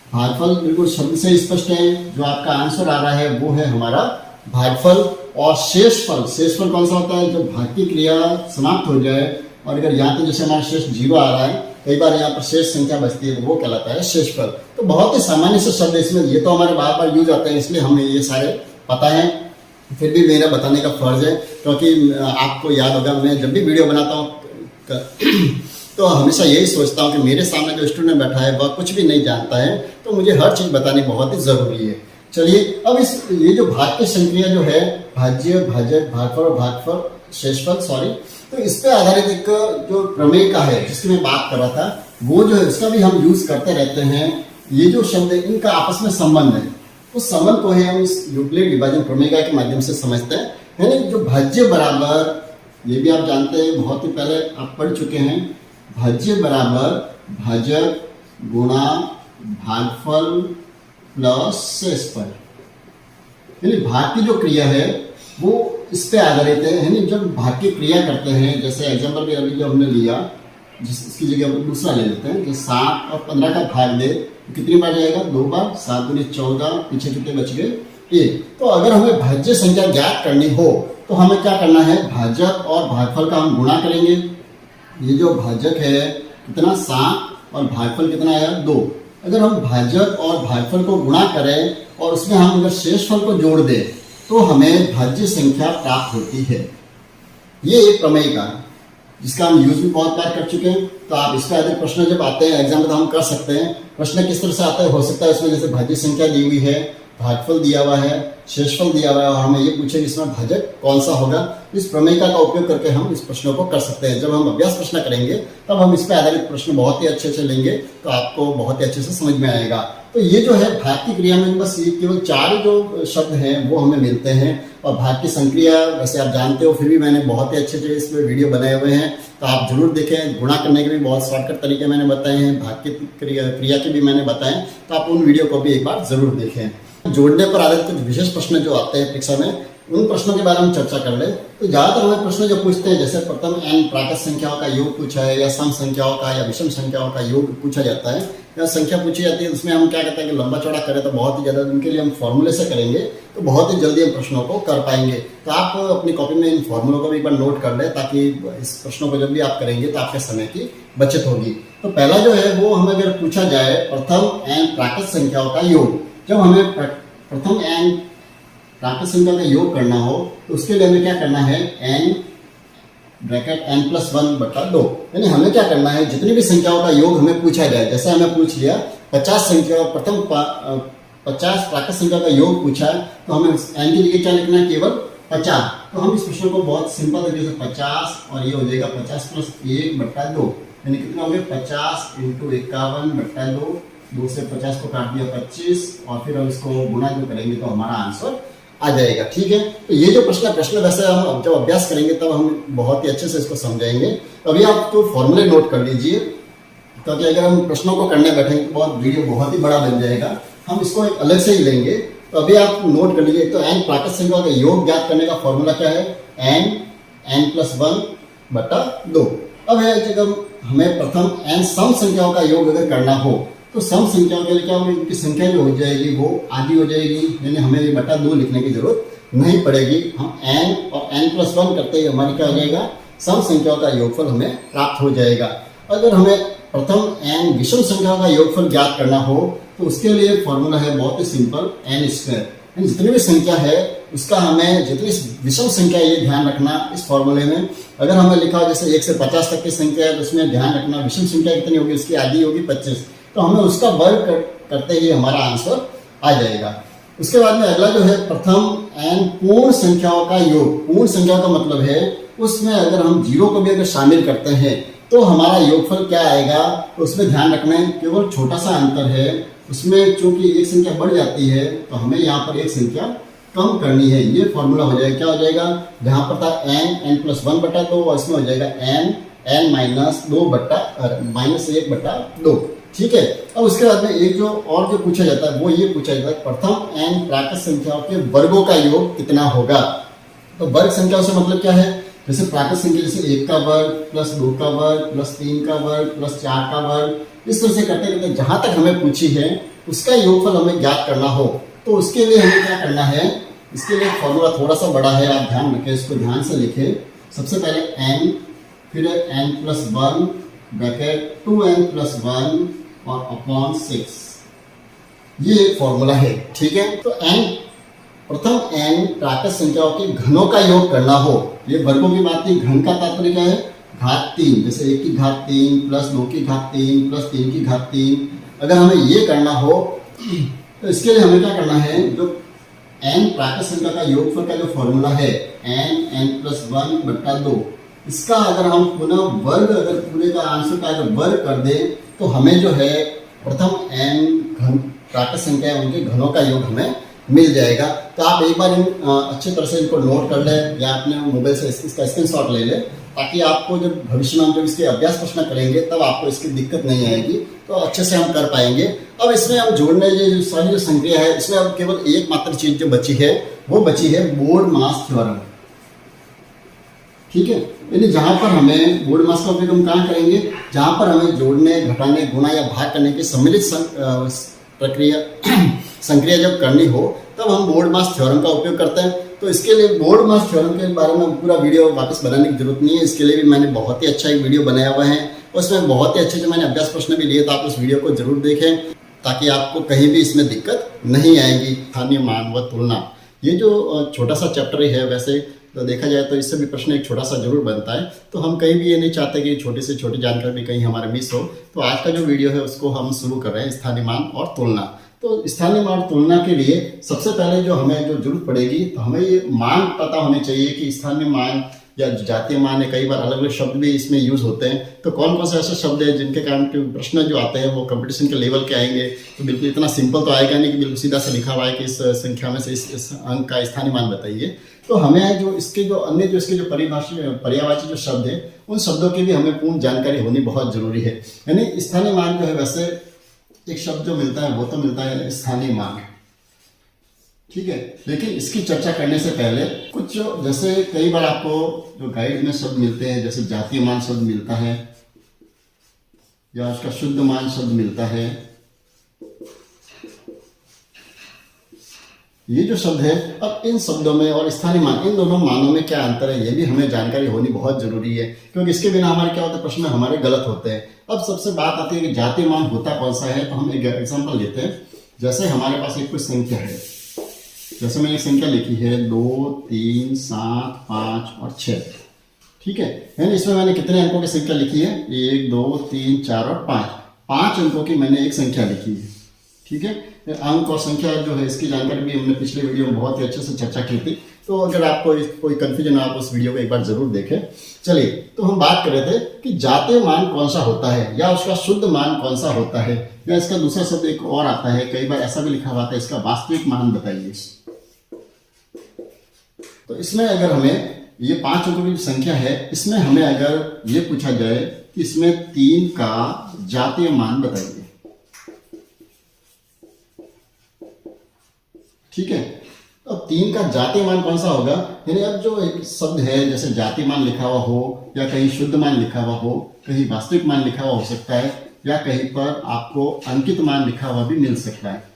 भागफल बिल्कुल शब्द से स्पष्ट है, जो आपका आंसर आ रहा है वो है हमारा भागफल। और शेषफल कौन सा होता है, जब भाग की क्रिया समाप्त हो जाए और अगर यहाँ पे जैसे हमारा शेष 0 आ रहा है, कई बार यहाँ पर शेष संख्या बचती है, तो वो कहलाता है शेषफल। तो बहुत ही सामान्य से शब्द इसमें, ये तो हमारे बार बार यूज आते हैं इसलिए हमें ये सारे पता है, फिर भी मेरा बताने का फर्ज है, क्योंकि आपको याद होगा मैं जब भी वीडियो बनाता हूँ तो हमेशा यही सोचता हूँ कि मेरे सामने जो स्टूडेंट बैठा है वह कुछ भी नहीं जानता है, तो मुझे हर चीज़ बतानी बहुत ही ज़रूरी है। चलिए अब ये जो भाग की संक्रिया जो है, भाज्य, भाजक, भागफल और भागफल शेषफल तो इस पे आधारित एक जो प्रमेय का है जिसकी मैं बात कर रहा था, वो जो है इसका भी हम यूज करते रहते हैं। ये जो शब्द है इनका आपस में संबंध है, उस संबंध को ही हम इस यूक्लिड विभाजन प्रमेय के माध्यम से समझते हैं। यानी जो भाज्य बराबर, ये भी आप जानते हैं, बहुत ही पहले आप पढ़ चुके हैं, भाज्य बराबर भाजक गुणा भागफल प्लस शेषफल। यानी भाग की जो क्रिया है वो इस पे आधारित है। यानी जब भाग की क्रिया करते हैं, जैसे एग्जाम्पल भी अभी जो हमने लिया, इसकी जगह हम दूसरा ले लेते हैं कि 7 और 15 का भाग दे तो कितनी बार जाएगा, 2 बार, 7 दूनी 14, पीछे कितने बच गए, 1। तो अगर हमें भाज्य संख्या ज्ञात करनी हो तो हमें क्या करना है, भाजक और भागफल का हम गुणा करेंगे। ये जो भाजक है कितना 7 और भागफल कितना आया 2। अगर हम भाजक और भागफल को गुणा करें और उसमें हम अगर शेषफल को जोड़ दें तो हमें भाज्य संख्या प्राप्त होती है। ये एक प्रमेय का जिसका हम यूज भी बहुत बार कर चुके हैं। तो आप इसका अधिक प्रश्न जब आते हैं एग्जाम में तो हम कर सकते हैं। प्रश्न किस तरह से आता है, हो सकता है इसमें जैसे भाज्य संख्या दी हुई है, भागफल दिया हुआ है, शेषफल दिया हुआ है और हमें ये पूछे इसमें भाजक कौन सा होगा। इस प्रमेयिका का उपयोग करके हम इस प्रश्नों को कर सकते हैं। जब हम अभ्यास प्रश्न करेंगे तब हम इस पर आधारित प्रश्न बहुत ही अच्छे से लेंगे, तो आपको बहुत ही अच्छे से समझ में आएगा। तो ये जो है भाग की क्रिया में बस ये केवल 4 जो शब्द हैं वो हमें मिलते हैं। और भाग की संक्रिया वैसे आप जानते हो, फिर भी मैंने बहुत ही अच्छे से इसमें वीडियो बनाए हुए हैं, तो आप जरूर देखें। गुणा करने के भी बहुत शॉर्टकट तरीके मैंने बताए हैं, भाग की क्रिया के भी मैंने बताए, तो आप उन वीडियो को भी एक बार जरूर देखें। जोड़ने पर आधारित कुछ विशेष प्रश्न जो आते हैं परीक्षा में, उन प्रश्नों के बारे में चर्चा कर ले। तो ज्यादातर हमें प्रश्न जो पूछते हैं, जैसे प्रथम n प्राकृत संख्याओं का योग पूछा है, या सम संख्याओं का या विषम संख्याओं का योग पूछा जाता है, या संख्या पूछी जाती है, उसमें हम क्या कहते हैं कि लंबा चौड़ा करें तो बहुत ही ज्यादा, उनके लिए हम फॉर्मूले से करेंगे तो बहुत ही जल्दी हम प्रश्नों को कर पाएंगे। तो आप अपनी कॉपी में इन फॉर्मूलों को भी एक बार नोट कर ले, ताकि इस प्रश्नों को जब भी आप करेंगे तो आपके समय की बचत होगी। तो पहला जो है वो हमें अगर पूछा जाए प्रथम n प्राकृत संख्याओं का योग, जब हमें प्रथम n प्राकृत संख्या का योग करना हो तो उसके लिए हमें क्या करना है, n ब्रैकेट n+1/2। यानी हमें क्या करना है, जितनी भी संख्याओं का योग हमें पूछा जाए, जैसे हमें पूछ लिया 50 संख्या, प्रथम 50 प्राकृत संख्या का योग पूछा है, तो हमें n की जगह क्या लिखना है, केवल 50। तो हम इस प्रश्न को बहुत सिंपल तरीके से 50 और ये हो जाएगा 50 + 1/2, यानी कितना हो गया 50 × 51/2। 2 से 50 को काट दिया 25 और फिर हम इसको गुणा जो करेंगे तो हमारा आंसर आ जाएगा। ठीक है, तो ये जो प्रश्न वैसे हम जब अभ्यास करेंगे तब हम बहुत ही अच्छे से इसको समझाएंगे। तो अभी आप तो फॉर्मूले नोट कर लीजिए, क्योंकि अगर हम प्रश्नों को करने बैठेंगे तो वीडियो बहुत ही बड़ा बन जाएगा, हम इसको एक अलग से ही लेंगे। तो अभी आप नोट कर लीजिए। तो n प्राकृत संख्या का योग ज्ञात करने का फॉर्मूला क्या है, n+1/2। अब है जब हमें प्रथम n सम संख्याओं का योग अगर करना हो तो सम संख्याओं के लिए क्या होगी, उनकी संख्या जो हो जाएगी वो आधी हो जाएगी, यानी हमें ये बटा 2 लिखने की जरूरत नहीं पड़ेगी। हम n और n+1 करते ही हमारी क्या हो जाएगा, सम संख्याओं का योगफल हमें प्राप्त हो जाएगा। अगर हमें प्रथम n विषम संख्याओं का योगफल ज्ञात करना हो तो उसके लिए फॉर्मूला है बहुत ही सिंपल, n²। जितनी भी संख्या है उसका हमें, जितनी विषम संख्या ये ध्यान रखना इस फॉर्मूले में। अगर हमें लिखा जैसे 1 से 50 तक की संख्या है तो उसमें ध्यान रखना विषम संख्या कितनी होगी, उसकी आधी होगी 25, तो हमें उसका वर्ग करते ही हमारा आंसर आ जाएगा। उसके बाद में अगला जो है प्रथम n पूर्ण संख्याओं का योग। पूर्ण संख्याओं का मतलब है उसमें अगर हम 0 को भी अगर शामिल करते हैं तो हमारा योगफल क्या आएगा, तो उसमें ध्यान रखना है केवल छोटा सा अंतर है, उसमें चूंकि एक संख्या बढ़ जाती है तो हमें यहाँ पर एक संख्या कम करनी है। ये फॉर्मूला हो जाएगा, क्या हो जाएगा, जहाँ पर था n+1/2 और इसमें हो जाएगा n-2/1/2। ठीक है। अब उसके बाद में एक जो पूछा जाता है वो ये पूछा जाता है प्रथम n प्राकृत संख्याओं के वर्गों का योग कितना होगा। तो वर्ग संख्याओं से मतलब क्या है, जैसे प्राकृत संख्या जैसे 1 का वर्ग प्लस 2 का वर्ग प्लस 3 का वर्ग प्लस 4 का वर्ग, इस तरह से करते करते जहां तक हमें पूछी है उसका योगफल हमें ज्ञात करना हो तो उसके लिए हमें क्या करना है, इसके लिए फॉर्मूला थोड़ा सा बड़ा है, आप ध्यान रखें, इसको ध्यान से लिखें। सबसे पहले n, फिर n+1 ब्रैकेट 2n+1 और अपॉन 6, ये एक फॉर्मूला है। ठीक है, तो n प्रथम n प्राकृत संख्याओं के घनों का योग करना हो, ये वर्गों की बात नहीं, घन का तात्पर्य क्या है, घात 3, जैसे 1 की घात 3 प्लस 2 की घात 3 प्लस 3 की घात 3, अगर हमें ये करना हो तो इसके लिए हमें क्या करना है, जो n प्राकृत संख्या का योगफल का जो फॉर्मूला है n+1/2, इसका अगर हम पुनः वर्ग, अगर पूरे का आंसर का अगर वर्ग कर दें तो हमें जो है प्रथम n घन प्राकृत संख्या है उनके घनों का योग हमें मिल जाएगा। तो आप एक बार अच्छी तरह से इनको नोट कर लें या अपने मोबाइल से इसका स्क्रीनशॉट ले लें, ताकि आपको जब भविष्य में जब इसके अभ्यास प्रश्न करेंगे तब आपको इसकी दिक्कत नहीं आएगी, तो अच्छे से हम कर पाएंगे। अब इसमें हम जोड़ने ये सारी जो संख्या है, इसमें अब केवल एकमात्र चीज जो बची है वो बची है बोर्ड मास थ्योरम। ठीक है, यानी जहां पर हमें बोर्ड मास का उपयोग हम कहाँ करेंगे, जहां पर हमें जोड़ने, घटाने, गुणा या भाग करने की सम्मिलित प्रक्रिया संक्रिया जब करनी हो तब हम बोर्ड मास थ्योरम का उपयोग करते हैं। तो इसके लिए बोर्ड मास थ्योरम के बारे में पूरा वीडियो वापस बनाने की जरूरत नहीं है, इसके लिए भी मैंने बहुत ही अच्छा एक वीडियो बनाया हुआ है, उसमें बहुत ही अच्छे से मैंने अभ्यास प्रश्न भी लिए, तो आप उस वीडियो को जरूर देखें ताकि आपको कहीं भी इसमें दिक्कत नहीं आएगी। स्थानीय मान व तुलना, ये जो छोटा सा चैप्टर है, वैसे तो देखा जाए तो इससे भी प्रश्न एक छोटा सा जरूर बनता है, तो हम कहीं भी ये नहीं चाहते कि छोटी से छोटी जानकारी भी कहीं हमारे मिस हो। तो आज का जो वीडियो है उसको हम शुरू कर रहे हैं, स्थानीय मान और तुलना। तो स्थानीय मान तुलना के लिए सबसे पहले जो हमें जो जरूरत पड़ेगी, तो हमें ये मान पता होने चाहिए कि स्थानीय मान या जातीय मान है, कई बार अलग अलग शब्द भी इसमें यूज होते हैं। तो कौन कौन से ऐसे शब्द हैं जिनके कारण प्रश्न जो आते हैं वो कंपटीशन के लेवल के आएंगे, तो बिल्कुल इतना सिंपल तो आएगा नहीं कि बिल्कुल सीधा से लिखा हुआ है कि इस संख्या में से इस अंक का स्थानीय मान बताइए। तो हमें जो इसके जो अन्य जो इसके जो पर्यायवाची जो शब्द है, उन शब्दों की भी हमें पूर्ण जानकारी होनी बहुत जरूरी है। यानी स्थानीय मान जो है, वैसे एक शब्द जो मिलता है वो तो मिलता है स्थानीय मान, ठीक है, लेकिन इसकी चर्चा करने से पहले कुछ जैसे कई बार आपको जो गाइड में शब्द मिलते हैं, जैसे जातीय मान शब्द मिलता है या उसका शुद्ध मान शब्द मिलता है, ये जो शब्द है, अब इन शब्दों में और स्थानीय मान, इन दोनों मानों में क्या अंतर है, ये भी हमें जानकारी होनी बहुत जरूरी है, क्योंकि इसके बिना हमारे क्या होता है, प्रश्न हमारे गलत होते हैं। अब सबसे बात आती है कि जातीय मान होता कौन सा है, तो हम एक एग्जांपल लेते हैं। जैसे हमारे पास एक कोई संख्या है, जैसे मैंने एक संख्या लिखी है 2, 3, 7, 5 और 6, ठीक है, यानी इसमें मैंने कितने अंकों की संख्या लिखी है, 1, 2, 3, 4 और 5 अंकों की मैंने एक संख्या लिखी है। ठीक है, अंक और संख्या जो है इसकी जानकारी भी हमने पिछले वीडियो में बहुत ही अच्छे से चर्चा की थी, तो अगर आपको कोई कंफ्यूजन हो आप उस वीडियो को एक बार जरूर देखें। चलिए, तो हम बात कर रहे थे कि जातीय मान कौन सा होता है या उसका शुद्ध मान कौन सा होता है, या इसका दूसरा शब्द एक और आता है, कई बार ऐसा भी लिखा हुआ था, इसका वास्तविक मान बताइए। तो इसमें अगर हमें ये 5 अंकों की संख्या है, इसमें हमें अगर ये पूछा जाए कि इसमें 3 का जातीय मान बताइए, ठीक है, अब 3 का जातीय मान कौन सा होगा, यानी अब जो एक शब्द है, जैसे जातीय मान लिखा हुआ हो या कहीं शुद्ध मान लिखा हुआ हो, कहीं वास्तविक मान लिखा हुआ हो सकता है, या कहीं पर आपको अंकित मान लिखा हुआ भी मिल सकता है।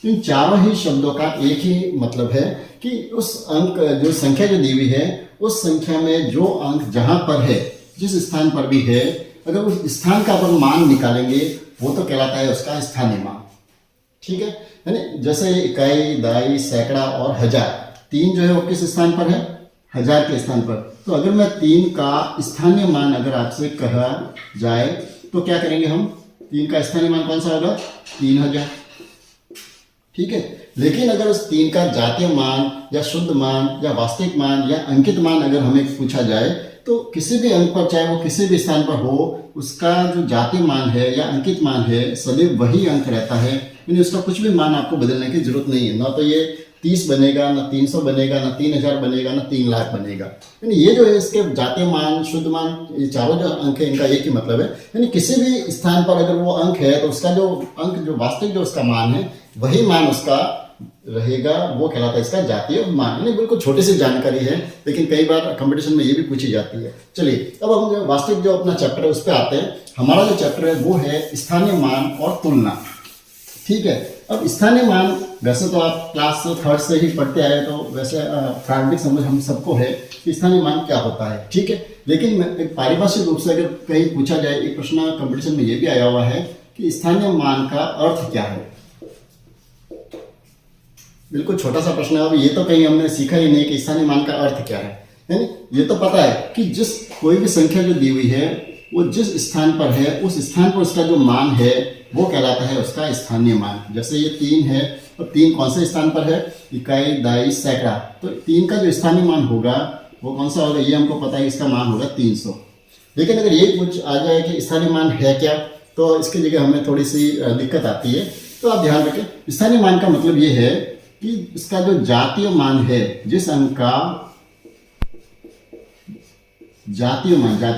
इन चारों ही शब्दों का एक ही मतलब है कि उस अंक जो संख्या जो दी हुई है, उस संख्या में जो अंक जहां पर है, जिस स्थान पर भी है, अगर उस स्थान का अपन मान निकालेंगे वो तो कहलाता है उसका स्थानीय मान। ठीक है, यानी जैसे इकाई, दाई, सैकड़ा और हजार, 3 जो है वो किस स्थान पर है, हजार के स्थान पर। तो अगर मैं 3 का स्थानीय मान अगर आपसे कहा जाए तो क्या करेंगे हम, 3 का स्थानीय मान कौन सा होगा, 3000, ठीक है। लेकिन अगर उस 3 का जातीय मान या शुद्ध मान या वास्तविक मान या अंकित मान अगर हमें पूछा जाए, तो किसी भी अंक पर, चाहे वो किसी भी स्थान पर हो, उसका जो जातीय मान है या अंकित मान है सदैव वही अंक रहता है, यानी उसका कुछ भी मान आपको बदलने की जरूरत नहीं है। ना तो ये 30 बनेगा, ना 300 बनेगा, ना 3000 बनेगा, ना 3 लाख बनेगा। यानी ये जो है इसके जातीय मान, शुद्ध मान, ये चारों जो अंक है इनका एक ही मतलब है, यानी किसी भी स्थान पर अगर वो अंक है तो उसका जो अंक, जो वास्तविक जो उसका मान है, वही मान उसका रहेगा, वो कहलाता है इसका जातीय मान। यानी बिल्कुल छोटी सी जानकारी है, लेकिन कई बार कंपटीशन में ये भी पूछी जाती है। चलिए, अब हम जो वास्तविक जो अपना चैप्टर है उस पर आते हैं। हमारा जो चैप्टर है वो है स्थानीय मान और तुलना। ठीक है, अब स्थानीय मान, वैसे तो आप क्लास 3rd से ही पढ़ते आए, तो वैसे प्रारंभिक समझ हम सबको है कि स्थानीय मान क्या होता है, ठीक है। लेकिन मैं एक पारिभाषिक रूप से अगर कहीं पूछा जाए, एक प्रश्न कंपटीशन में ये भी आया हुआ है कि स्थानीय मान का अर्थ क्या है। बिल्कुल छोटा सा प्रश्न है। अब ये तो कहीं हमने सीखा ही नहीं कि स्थानीय मान का अर्थ क्या है, यानी ये तो पता है कि जिस कोई भी संख्या जो दी हुई है वो जिस स्थान पर है उस स्थान पर उसका जो मान है वो कहलाता है उसका स्थानीय मान। जैसे ये 3 है, और 3 कौन से स्थान पर है, इकाई, दहाई, सैकड़ा, तो 3 का जो स्थानीय मान होगा वो कौन सा होगा, ये हमको पता है, इसका मान होगा 300। लेकिन अगर ये कुछ आ जाए कि स्थानीय मान है क्या, तो इसकी जगह हमें थोड़ी सी दिक्कत आती है। तो आप ध्यान रखें, स्थानीय मान का मतलब ये है कि इसका जो जातीय मान है, जिस अंक का जातीय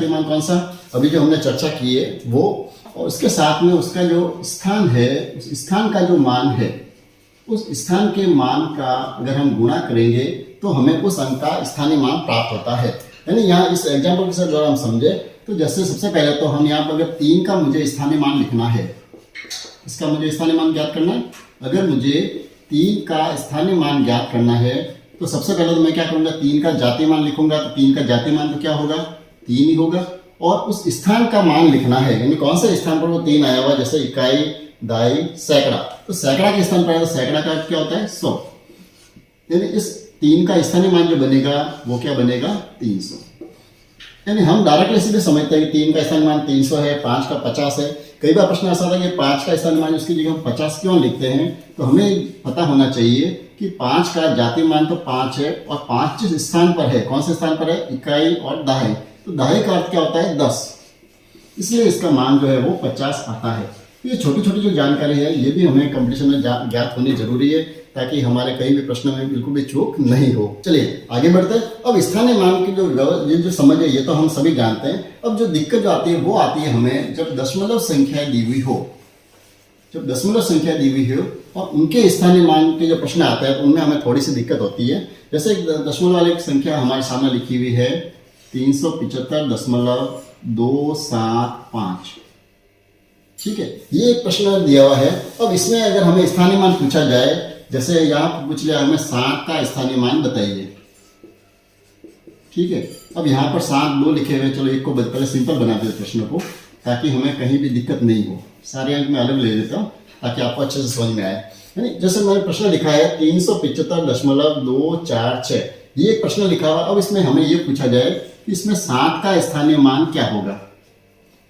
मान कौन सा, अभी जो हमने चर्चा की है वो, और उसके साथ में उसका जो स्थान है, उस स्थान का जो मान है, उस स्थान के मान का अगर हम गुणा करेंगे तो हमें उस अंक का स्थानीय मान प्राप्त होता है। यानी यहाँ इस एग्जाम्पल के द्वारा हम समझे तो जैसे सबसे पहले तो हम यहाँ पर अगर 3 का मुझे स्थानीय मान लिखना है, इसका मुझे स्थानीय मान ज्ञात करना है। अगर मुझे 3 का स्थानीय मान ज्ञात करना है तो सबसे पहले तो मैं क्या करूंगा, 3 का जातीय मान लिखूंगा। तो 3 का जातीय मान तो क्या होगा, 3 ही होगा। और उस स्थान का मान लिखना है, यानी कौन से स्थान पर वो 3 आया हुआ, जैसे इकाई, दहाई, सैकड़ा, तो सैकड़ा के स्थान पर, सैकड़ा का क्या होता है, 100। यानी इस 3 का स्थानीय मान जो बनेगा वो क्या बनेगा, 300। यानी हम डायरेक्टली सीधे समझते हैं कि 3 का स्थानीय मान 300 है, 5 का 50 है। कई बार प्रश्न ऐसा था कि 5 का स्थानीय मान उसकी जगह हम 50 क्यों लिखते हैं, तो हमें पता होना चाहिए कि 5 का जातीय मान तो 5 है, और 5 जिस स्थान पर है, कौन से स्थान पर है, इकाई और दहाई, तो दहाई का अर्थ क्या होता है, 10, इसलिए इसका मान जो है वो 50 आता है। ये छोटी छोटी जो जानकारी है ये भी हमें कंपटीशन में ज्ञात होनी जरूरी है, ताकि हमारे कहीं भी प्रश्न में बिल्कुल भी चूक नहीं हो। चलिए आगे बढ़ते हैं। अब स्थानीय मान की जो समझ है ये तो हम सभी जानते हैं। अब जो दिक्कत जो आती है वो आती है हमें जब दशमलव संख्या दी हुई हो, जब दशमलव संख्या दी हुई हो और उनके स्थानीय मान के जो प्रश्न आते हैं तो उनमें हमें थोड़ी सी दिक्कत होती है। जैसे एक दशमलव वाली संख्या हमारे सामने लिखी हुई है 375.275, ठीक है, ये एक प्रश्न दिया हुआ है। अब इसमें अगर हमें स्थानीय मान पूछा जाए, जैसे यहाँ पूछ लिया हमें 7 का स्थानीय मान बताइए, ठीक है। अब यहाँ पर 7 2 लिखे हुए, चलो एक को पहले सिंपल बना देते प्रश्न को, ताकि हमें कहीं भी दिक्कत नहीं हो। सारे अंक में अलग ले देता हूँ ताकि आपको अच्छे से समझ में आए। यानी जैसे मैंने प्रश्न लिखा है 375.246, ये एक प्रश्न लिखा हुआ। अब इसमें हमें ये पूछा जाए कि इसमें 7 का स्थानीय मान क्या होगा,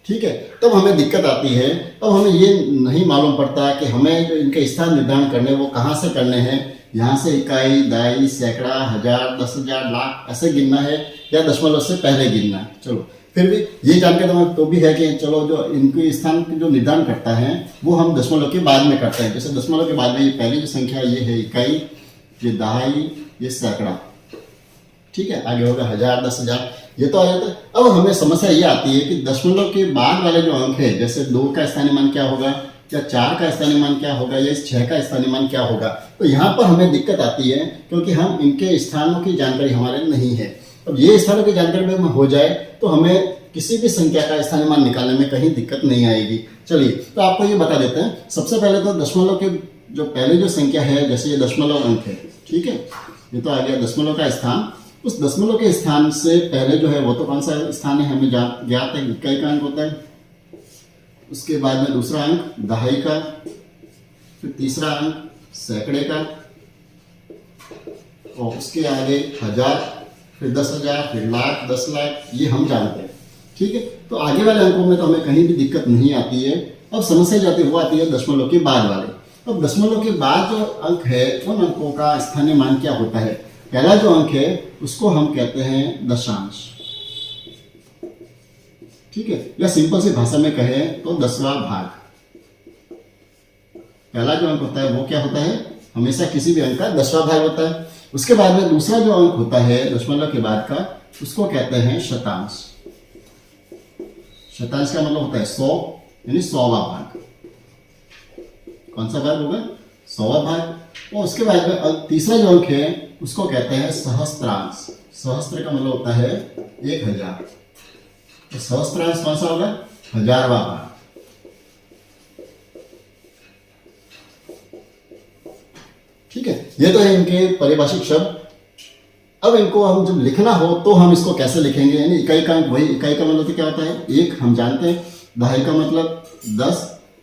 ठीक है। तब हमें दिक्कत आती है। अब हमें ये नहीं मालूम पड़ता कि हमें जो इनके स्थान निर्धारण करने वो कहाँ से करने हैं, यहाँ से इकाई, दहाई, सैकड़ा, 1000, 10,000, लाख ऐसे गिनना है या दशमलव से पहले गिनना है। चलो फिर भी ये जानकर तो भी है कि चलो जो इनके स्थान जो निर्धारण करता है वो हम दशमलव के बाद में करते हैं। जैसे दशमलव के बाद में ये पहली जो संख्या ये है इकाई, ये दहाई, ये सैकड़ा, ठीक है। आगे होगा 1000, 10,000, ये तो आ जाता है। अब हमें समस्या ये आती है कि दशमलव के बाद वाले जो अंक है, जैसे 2 का स्थानीय मान क्या होगा, या 4 का स्थानीय मान क्या होगा, या 6 का स्थानीय मान क्या होगा। तो यहाँ पर हमें दिक्कत आती है क्योंकि हम इनके स्थानों की जानकारी हमारे नहीं है। अब ये स्थानों की जानकारी में हो जाए तो हमें किसी भी संख्या का स्थानीय मान निकालने में कहीं दिक्कत नहीं आएगी। चलिए तो आपको ये बता देते हैं। सबसे पहले तो दशमलव के जो पहले जो संख्या है, जैसे ये दशमलव अंक है, ठीक है, ये तो आ गया दशमलव का स्थान। उस दशमलव के स्थान से पहले जो है वो तो कौन सा स्थान है हमें ज्ञात है, इकाई का अंक होता है। उसके बाद में दूसरा अंक दहाई का, फिर तीसरा अंक सैकड़े का, और उसके आगे 1000, फिर 10,000, फिर लाख, 10 लाख, ये हम जानते हैं, ठीक है। तो आगे वाले अंकों में तो हमें कहीं भी दिक्कत नहीं आती है। अब समस्या जाती है वो आती है दशमलव के बाद वाले। अब दशमलव के बाद जो अंक है उन अंकों का स्थानीय मान क्या होता है। पहला जो अंक है उसको हम कहते हैं दशांश, ठीक है, या सिंपल सी भाषा में कहें तो 10वां भाग। पहला जो अंक होता है वो क्या होता है, हमेशा किसी भी अंक का 10वां भाग होता है। उसके बाद में दूसरा जो अंक होता है दशमलव के बाद का, उसको कहते हैं शतांश। शतांश का मतलब होता है 100, यानी 100वां भाग। कौन सा भाग होगा, 100वां भाग। और उसके बाद में तीसरा जो अंक है उसको कहते हैं सहस्त्रांश। सहस्त्र का मतलब होता है 1000, तो सहस्त्रांश कौन सा होगा, 1000वां भाग। ठीक है, ये तो है इनके पारिभाषिक शब्द। अब इनको हम जब लिखना हो तो हम इसको कैसे लिखेंगे, यानी इकाई का अंक, वही इकाई का मतलब क्या होता है, एक हम जानते हैं, दहाई का मतलब 10,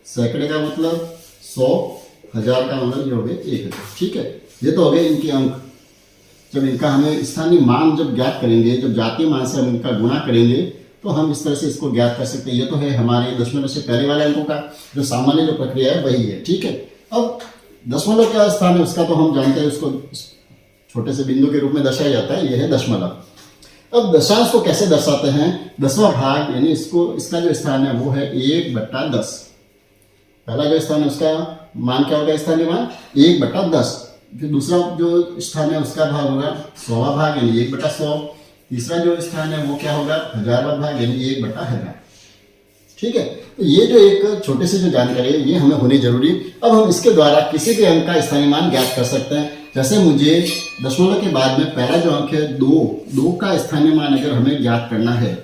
सैकड़े का मतलब 100, हजार का मतलब ये हो गए 1000। ठीक है, ये तो हो गए इनके अंक। जब इनका हमें स्थानीय मान जब ज्ञात करेंगे, जब जातीय मान से हम इनका गुणा करेंगे तो हम इस तरह से इसको ज्ञात कर सकते हैं। ये तो है हमारे दशमलव से पहले वाले अंकों का जो सामान्य जो प्रक्रिया है वही है। ठीक है, अब दशमलव क्या स्थान है उसका तो हम जानते हैं, उसको छोटे से बिंदु के रूप में दर्शाया जाता है, ये है दशमलव। अब दशांश को कैसे दर्शाते हैं, 10वां भाग, यानी इसको इसका जो स्थान है वो है 1/10। पहला जो स्थान है उसका मान क्या होगा, स्थानीय मान 1/10। फिर दूसरा जो स्थान है उसका भाग होगा 100वां भाग, यानी 1/100। तीसरा जो स्थान है वो क्या होगा, 1000वां भाग, यानी 1/1000। ठीक है, तो ये जो एक छोटे से जो जानकारी है ये हमें होनी जरूरी। अब हम इसके द्वारा किसी भी अंक का स्थानीय मान ज्ञात कर सकते हैं। जैसे मुझे दशमलव के बाद में पहला जो अंक है 2 का स्थानीय मान अगर हमें ज्ञात करना है,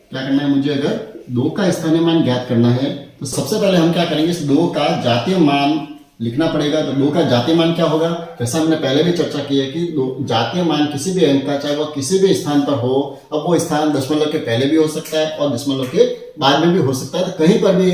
क्या करना है मुझे, अगर 2 का स्थानीय मान ज्ञात करना है तो सबसे पहले हम क्या करेंगे, इस 2 का जातीय मान लिखना पड़ेगा। तो 2 का जातीय मान क्या होगा, जैसा हमने पहले भी चर्चा की है कि जातीय मान किसी भी अंक का, चाहे वो किसी भी स्थान पर हो, अब वो स्थान दशमलव के पहले भी हो सकता है और दशमलव के बाद में भी हो सकता है, तो कहीं पर भी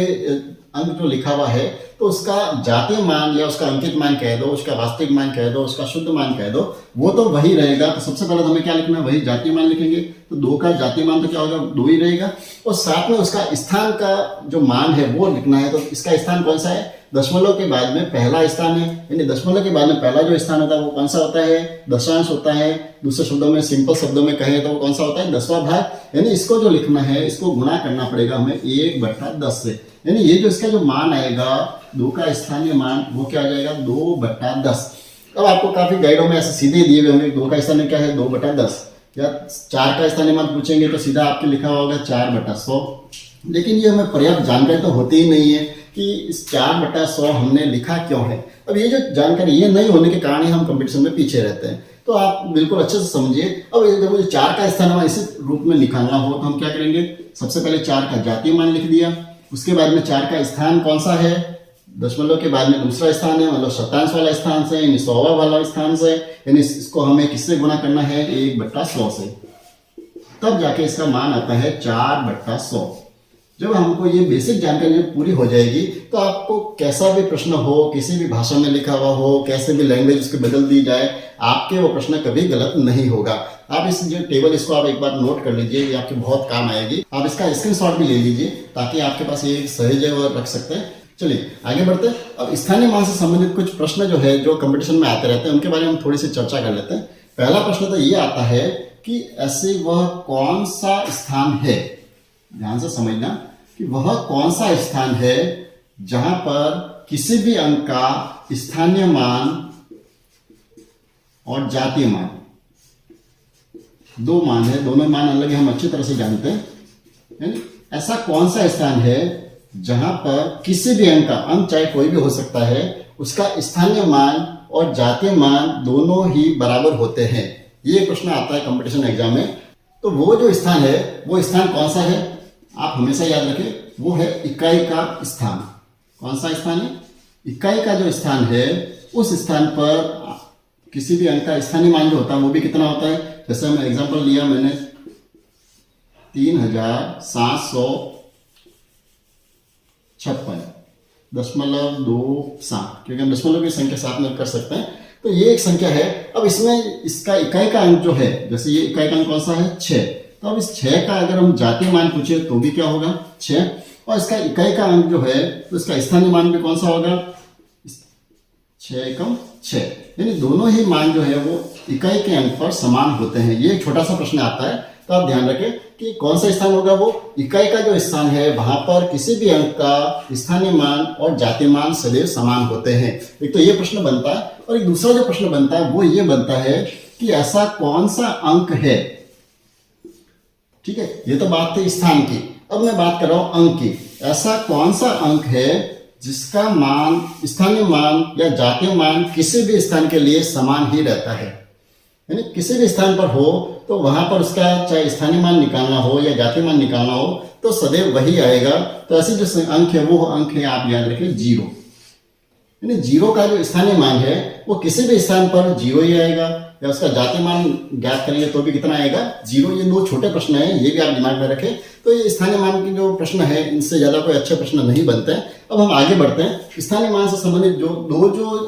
अंक जो लिखा हुआ है तो उसका जातीय मान या उसका अंकित मान कह दो, उसका वास्तविक मान कह दो, उसका शुद्ध मान कह दो, वो तो वही रहेगा। तो सबसे पहले हमें क्या लिखना है, वही जातीय मान लिखेंगे। तो 2 का जातीय मान तो क्या होगा, 2 ही रहेगा, और साथ में उसका स्थान का जो मान है वो लिखना है। तो इसका स्थान कौन सा है, दशमलव के बाद में पहला स्थान है, यानी दशमलव के बाद में पहला जो स्थान होता है वो कौन सा होता है, दशांश होता है। दूसरे शब्दों में, सिंपल शब्दों में कहें तो वो कौन सा होता है, 10वां भाग। यानी इसको जो लिखना है इसको गुणा करना पड़ेगा हमें 1/10 से, यानी ये जो इसका जो मान आएगा 2 का स्थानीय मान वो क्या आ जाएगा, 2/10। अब आपको काफी गाइडों में ऐसे सीधे दिए हुए होंगे 2 का स्थानीय क्या है, 2/10, या 4 का स्थानीय मान पूछेंगे तो सीधा आपके लिखा होगा 4/100। लेकिन ये हमें पर्याप्त जानकारी तो होती ही नहीं है कि इस 4/100 हमने लिखा क्यों है। अब ये जो जानकारी ये नहीं होने के कारण ही हम कंपटीशन में पीछे रहते हैं। तो आप बिल्कुल अच्छे से समझिए। अब जब मुझे 4 का स्थान इस रूप में निकालना हो तो हम क्या करेंगे, सबसे पहले 4 का जातीय मान लिख दिया, उसके बाद में 4 का स्थान कौन सा है, दशमलव के बाद में दूसरा स्थान है, मतलब शतांश वाला स्थान से, यानी 100वां वाला स्थान से, यानी इसको हमें किससे गुणा करना है, 1/100 से, तब जाके इसका मान आता है 4/100। जब हमको ये बेसिक जानकारी जब पूरी हो जाएगी तो आपको कैसा भी प्रश्न हो, किसी भी भाषा में लिखा हुआ हो, कैसे भी लैंग्वेज उसकी बदल दी जाए, आपके वो प्रश्न कभी गलत नहीं होगा। आप इस जो टेबल इसको आप एक बार नोट कर लीजिए, ये आपके बहुत काम आएगी। आप इसका स्क्रीनशॉट भी ले लीजिए ताकि आपके पास ये सहज है वो रख सकते हैं। चलिए आगे बढ़ते हैं। अब स्थानीय मान से संबंधित कुछ प्रश्न जो है जो कंपटीशन में आते रहते हैं उनके बारे में हम थोड़ी सी चर्चा कर लेते हैं। पहला प्रश्न तो ये आता है कि ऐसे वह कौन सा स्थान है, ध्यान से समझना कि वह कौन सा स्थान है जहां पर किसी भी अंक का स्थानीय मान और जातीय मान, 2 मान है, दोनों मान अलग है, हम अच्छी तरह से जानते हैं। ऐसा कौन सा स्थान है जहां पर किसी भी अंक का, अंक चाहे कोई भी हो सकता है, उसका स्थानीय मान और जातीय मान दोनों ही बराबर होते हैं। ये प्रश्न आता है कंपटीशन एग्जाम में। तो वो जो स्थान है वो स्थान कौन सा है, आप हमेशा याद रखें, वो है इकाई का स्थान। कौन सा स्थान है, इकाई का जो स्थान है उस स्थान पर किसी भी अंक का स्थानीय मान जो होता है वो भी कितना होता है। जैसे मैं एग्जांपल लिया मैंने 3756.27, क्योंकि हम दशमलव की संख्या साथ में कर सकते हैं, तो ये एक संख्या है। अब इसमें इसका इकाई का अंक जो है, जैसे ये इकाई का अंक कौन सा है, 6, तो अब इस 6 का अगर हम जातीय मान पूछे तो भी क्या होगा, 6, और इसका इकाई का अंक जो है तो इसका स्थानीय मान भी कौन सा होगा, 6×6, यानी दोनों ही मान जो है वो इकाई के अंक पर समान होते हैं। ये एक छोटा सा प्रश्न आता है, तो आप ध्यान रखें कि कौन सा स्थान होगा, वो इकाई का जो स्थान है वहां पर किसी भी अंक का स्थानीय मान और जातीय मान सदैव समान होते हैं। एक तो ये प्रश्न बनता है, और एक दूसरा जो प्रश्न बनता है वो ये बनता है कि ऐसा कौन सा अंक है। ठीक है, ये तो बात थी स्थान की, अब मैं बात कर रहा हूं अंक की। ऐसा कौन सा अंक है जिसका मान, स्थानीय मान या जातीय मान किसी भी स्थान के लिए समान ही रहता है, यानी किसी भी स्थान पर हो तो वहां पर उसका चाहे स्थानीय मान निकालना हो या जातीय मान निकालना हो तो सदैव वही आएगा। तो ऐसे जो अंक है वो अंक है, आप याद रखें 0, यानी जीरो का जो स्थानीय मान है वो किसी भी स्थान पर जीरो ही आएगा, या उसका जातीय मान ज्ञात करेंगे तो भी कितना आएगा, जीरो। ये दो छोटे प्रश्न हैं, ये भी आप दिमाग में रखें। तो ये स्थानीय मान के जो प्रश्न है इनसे ज्यादा कोई अच्छे प्रश्न नहीं बनते हैं। अब हम आगे बढ़ते हैं। स्थानीय मान से संबंधित जो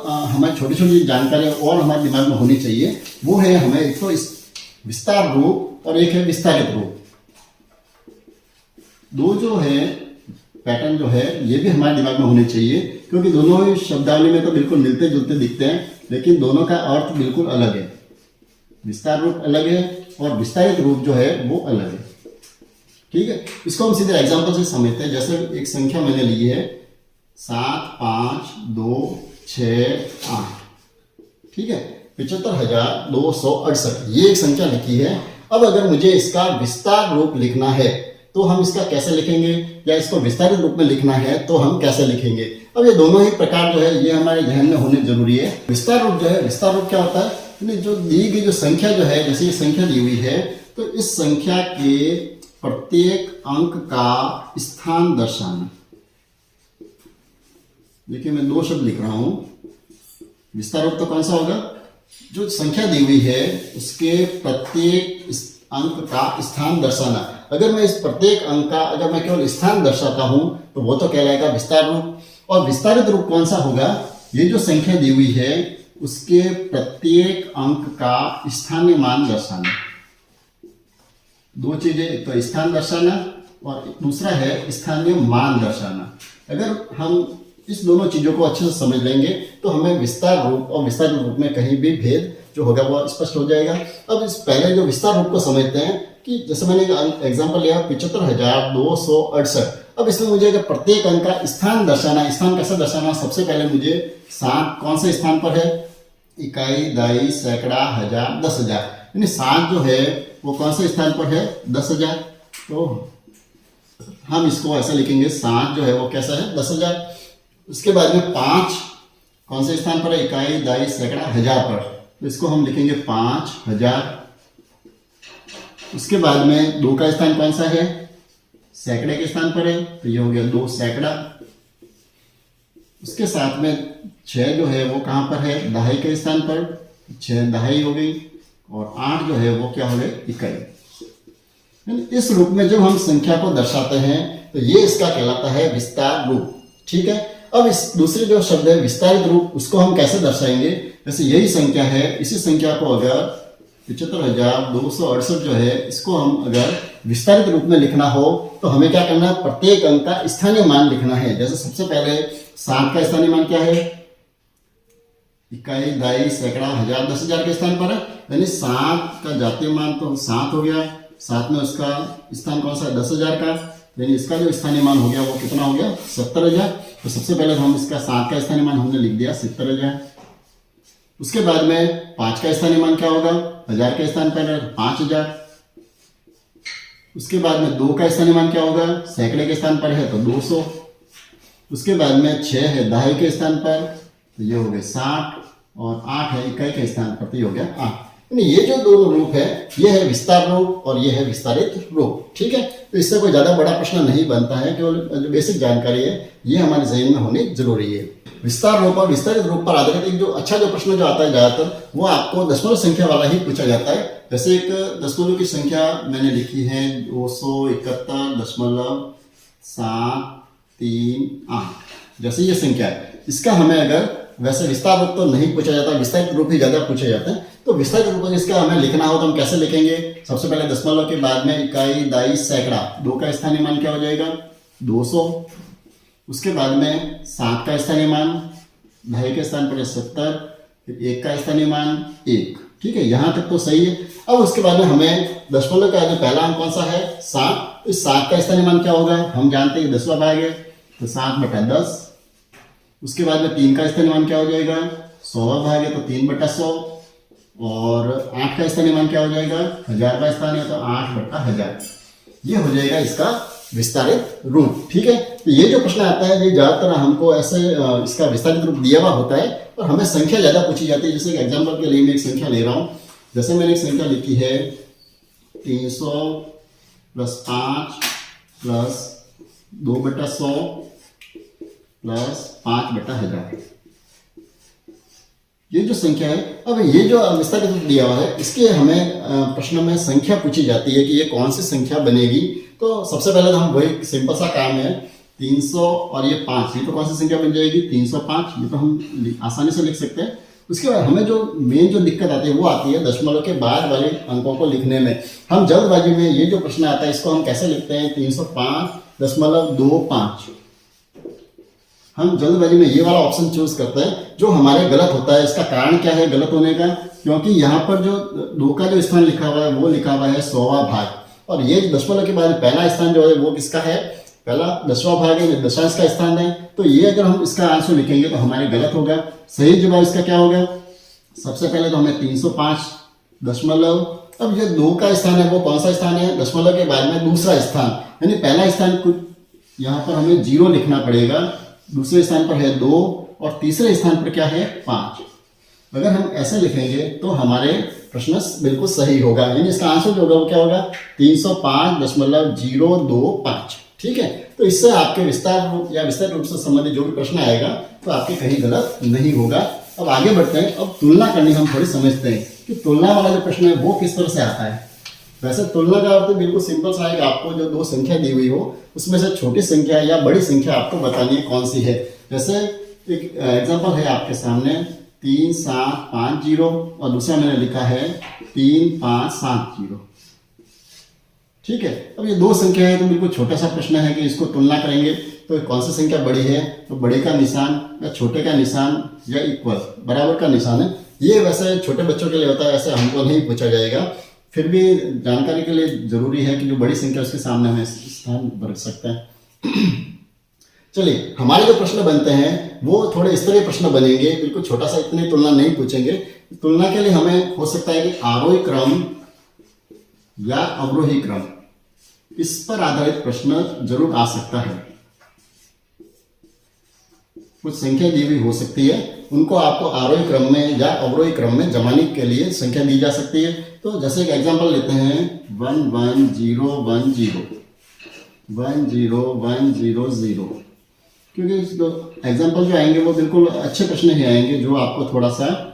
हमारी छोटी छोटी जानकारी और हमारे दिमाग में होनी चाहिए वो है, हमें एक तो विस्तार रूप और एक है विस्तारित रूप। दो जो है पैटर्न जो है ये भी हमारे दिमाग में होने चाहिए, क्योंकि दोनों ही शब्दावली में तो बिल्कुल मिलते जुलते दिखते हैं, लेकिन दोनों का अर्थ बिल्कुल अलग है। विस्तार रूप अलग है और विस्तारित रूप जो है वो अलग है। ठीक है, इसको हम सीधे एग्जांपल से समझते हैं। जैसे एक संख्या मैंने ली है 7, 5, 2, 6, 8, ठीक है, 75,268 ये एक संख्या लिखी है। अब अगर मुझे इसका विस्तार रूप लिखना है तो हम इसका कैसे लिखेंगे, या इसको विस्तारित रूप में लिखना है तो हम कैसे लिखेंगे। अब ये दोनों ही प्रकार जो है ये हमारे ध्यान में होने जरूरी है। विस्तार रूप जो है, विस्तार रूप क्या होता है, जो दी गई जो संख्या जो है, जैसे ये संख्या दी हुई है तो इस संख्या के प्रत्येक अंक का स्थान दर्शाना। देखिए मैं दो शब्द लिख रहा हूं। विस्तार रूप तो कौन सा होगा, जो संख्या दी हुई है उसके प्रत्येक अंक का स्थान दर्शाना। अगर मैं इस प्रत्येक अंक का अगर मैं केवल स्थान दर्शाता हूं तो वो तो कहलाएगा विस्तार रूप। और विस्तारित रूप कौन सा होगा, ये जो संख्या दी हुई है उसके प्रत्येक अंक का स्थानीय मान दर्शाना। दो चीजें, एक तो स्थान दर्शाना और दूसरा है स्थानीय मान दर्शाना। अगर हम इस दोनों चीजों को अच्छे से समझ लेंगे तो हमें विस्तार रूप और विस्तारित रूप में कहीं भी भेद जो होगा वो स्पष्ट हो जाएगा। अब इस पहले जो विस्तार रूप को समझते हैं कि जैसे मैंने एग्जांपल लिया 75,268। अब इसमें मुझे अगर प्रत्येक अंक का स्थान दर्शाना, स्थान कैसे दर्शाना, सबसे पहले मुझे 7 कौन से स्थान पर है, इकाई, दाई, सैकड़ा, हजार, 10,000, यानी 7 जो है वो कौन से स्थान पर है, 10,000। तो हम इसको ऐसा लिखेंगे, 7 जो है वो कैसा है, 10,000। उसके बाद में 5 कौन से स्थान पर है, इकाई, दाई, सैकड़ा, हजार पर, तो इसको हम लिखेंगे 5,000। उसके बाद में 2 का स्थान कौन सा है, सैकड़े के स्थान पर है, तो ये हो गया 2 सैकड़ा। उसके साथ में 6 जो है वो कहां पर है, दहाई के स्थान पर, 6 दहाई हो गई। और 8 जो है वो क्या हो गई, इकाई। इस रूप में जब हम संख्या को दर्शाते हैं तो ये इसका कहलाता है विस्तार रूप। ठीक है, अब इस दूसरे जो शब्द है विस्तारित रूप, उसको हम कैसे दर्शाएंगे। जैसे यही संख्या है, इसी संख्या को अगर 75,268 जो है इसको हम अगर विस्तारित रूप में लिखना हो तो हमें क्या करना है, प्रत्येक अंक का स्थानीय मान लिखना है। जैसे सबसे पहले 7 का स्थानीय मान क्या है, इकाई, दाई, सैकड़ा, हजार, 10,000 के स्थान पर है, यानी 7 का जातीय मान तो 7 हो गया। साथ में उसका स्थान कौन सा है, 10,000 का, यानी इसका जो स्थानीय मान हो गया वो कितना हो गया, 70,000। तो सबसे पहले हम इसका 7 का स्थानीय मान हमने लिख दिया 70,000। उसके बाद में 5 का स्थानीय मान क्या होगा, 1000 के स्थान पर 5,000। उसके बाद में 2 का स्थानीय मान क्या होगा, सैकड़े के स्थान पर है तो 200। उसके बाद में 6 है दहाई के स्थान पर, तो ये हो गए 60। और 8 है इकाई के स्थान पर, तो ये हो गया 8। ये जो दोनों रूप है ये है विस्तार रूप और ये है विस्तारित रूप। ठीक है, तो इससे कोई ज्यादा बड़ा प्रश्न नहीं बनता है, केवल जो बेसिक जानकारी है ये हमारे जहन में होनी जरूरी है। विस्तार रूप और विस्तारित रूप पर आधारित एक जो अच्छा जो प्रश्न जो आता है ज्यादातर वो आपको दशमलव संख्या वाला ही पूछा जाता है। जैसे एक दशमलव की संख्या मैंने लिखी है 271.738, जैसे ये संख्या है, इसका हमें अगर वैसे विस्तार रूप तो नहीं पूछा जाता, विस्तारित रूप ही ज्यादा पूछे जाते हैं। तो विस्तारित रूप इसका हमें लिखना हो तो हम कैसे लिखेंगे, सबसे पहले दशमलव के बाद में इकाई, दाई, सैकड़ा, 2 का स्थानीय मान क्या हो जाएगा, 200। उसके बाद में 7 का स्थानीय मान, दहाई के स्थान पर 70, फिर 1 का स्थानीय मान 1। ठीक है, यहां तक तो सही है। अब उसके बाद में हमें दशमलव का जो पहला अंक कौन सा है, 7, इस 7 का स्थानीय मान क्या होगा, हम जानते हैं 10वां भाग है, तो 7/10। उसके बाद में 3 का स्थानीय मान क्या हो जाएगा, 100वां भाग है तो 3/100। और 8 का स्थानीय मान क्या हो जाएगा, 1000 का स्थान है तो 8/1000। ये हो जाएगा इसका विस्तारित रूप। ठीक है, तो ये जो प्रश्न आता है ये ज्यादातर हमको ऐसे इसका विस्तारित रूप दिया हुआ होता है और हमें संख्या ज्यादा पूछी जाती है। जैसे एग्जाम्पल के लिए मैं एक संख्या ले रहा हूं, जैसे मैंने एक संख्या लिखी है 300 + 5 + 2/100 + 5/1000। ये जो संख्या है, अब ये जो विस्तारित रूप दिया हुआ है, इसके हमें प्रश्न में संख्या पूछी जाती है कि ये कौन सी संख्या बनेगी। तो सबसे पहले तो हम वही सिंपल सा काम है, 300 और ये 5, ये तो कौन सी संख्या बन जाएगी, 305, ये तो हम आसानी से लिख सकते हैं। उसके बाद हमें जो मेन जो दिक्कत आती है वो आती है दशमलव के बाद वाले अंकों को लिखने में। हम जल्दबाजी में ये जो प्रश्न आता है इसको हम कैसे लिखते हैं, 305.25। हम जल्दबाजी में ये वाला ऑप्शन चूज करते हैं जो हमारे गलत होता है। इसका कारण क्या है गलत होने का, क्योंकि यहाँ पर जो 2 का जो स्थान लिखा हुआ है वो लिखा हुआ है 100वां भाग, और ये दशमलव के बाद पहला स्थान जो है वो किसका है, पहला 10वां भाग है, दशांश का स्थान है। तो ये अगर हम इसका आंसर लिखेंगे तो हमारे गलत होगा। सही जवाब इसका क्या होगा, सबसे पहले तो हमें 305 अब ये 2 का स्थान है वो कौन सा स्थान है, दशमलव के बाद में दूसरा स्थान, यानी पहला स्थान कुछ यहाँ पर हमें 0 लिखना पड़ेगा, दूसरे स्थान पर है 2 और तीसरे स्थान पर क्या है 5। अगर हम ऐसे लिखेंगे तो हमारे प्रश्न बिल्कुल सही होगा, यानी इसका आंसर जो होगा वो क्या होगा, 305.025। ठीक है, तो इससे आपके विस्तार रूप से संबंधित जो भी प्रश्न आएगा तो आपके कहीं गलत नहीं होगा। अब आगे बढ़ते हैं, अब तुलना करनी हम थोड़ी समझते हैं कि तुलना वाला जो प्रश्न है वो किस तरह से आता है। वैसे तुलना का अर्थ बिल्कुल सिंपल सा है, आपको जो 2 संख्या दी हुई हो उसमें से छोटी संख्या या बड़ी संख्या आपको बतानी है कौन सी है। जैसे एक एग्जांपल है आपके सामने 3750 और दूसरा मैंने लिखा है 3570। ठीक है, अब ये 2 संख्या है तो बिल्कुल छोटा सा प्रश्न है कि इसको तुलना करेंगे तो कौन सी संख्या बड़ी है, तो बड़े का निशान या छोटे का निशान या इक्वल बराबर का निशान है। ये वैसे छोटे बच्चों के लिए होता है, ऐसे हमको नहीं पूछा जाएगा, फिर भी जानकारी के लिए जरूरी है कि जो बड़ी संख्या उसके सामने हमें स्थान रख सकते हैं। चलिए, हमारे जो प्रश्न बनते हैं वो थोड़े इस तरह प्रश्न बनेंगे, बिल्कुल छोटा सा, इतनी तुलना नहीं पूछेंगे। तुलना के लिए हमें हो सकता है कि आरोही क्रम या अवरोही क्रम, इस पर आधारित प्रश्न जरूर आ सकता है। कुछ संख्या दी हुई हो सकती है, उनको आपको आरोही क्रम में या अवरोही क्रम में जमाने के लिए संख्या दी जा सकती है। तो जैसे एक एग्जांपल लेते हैं 11010 10100, क्योंकि एग्जांपल जो आएंगे वो बिल्कुल अच्छे प्रश्न ही आएंगे जो आपको थोड़ा सा,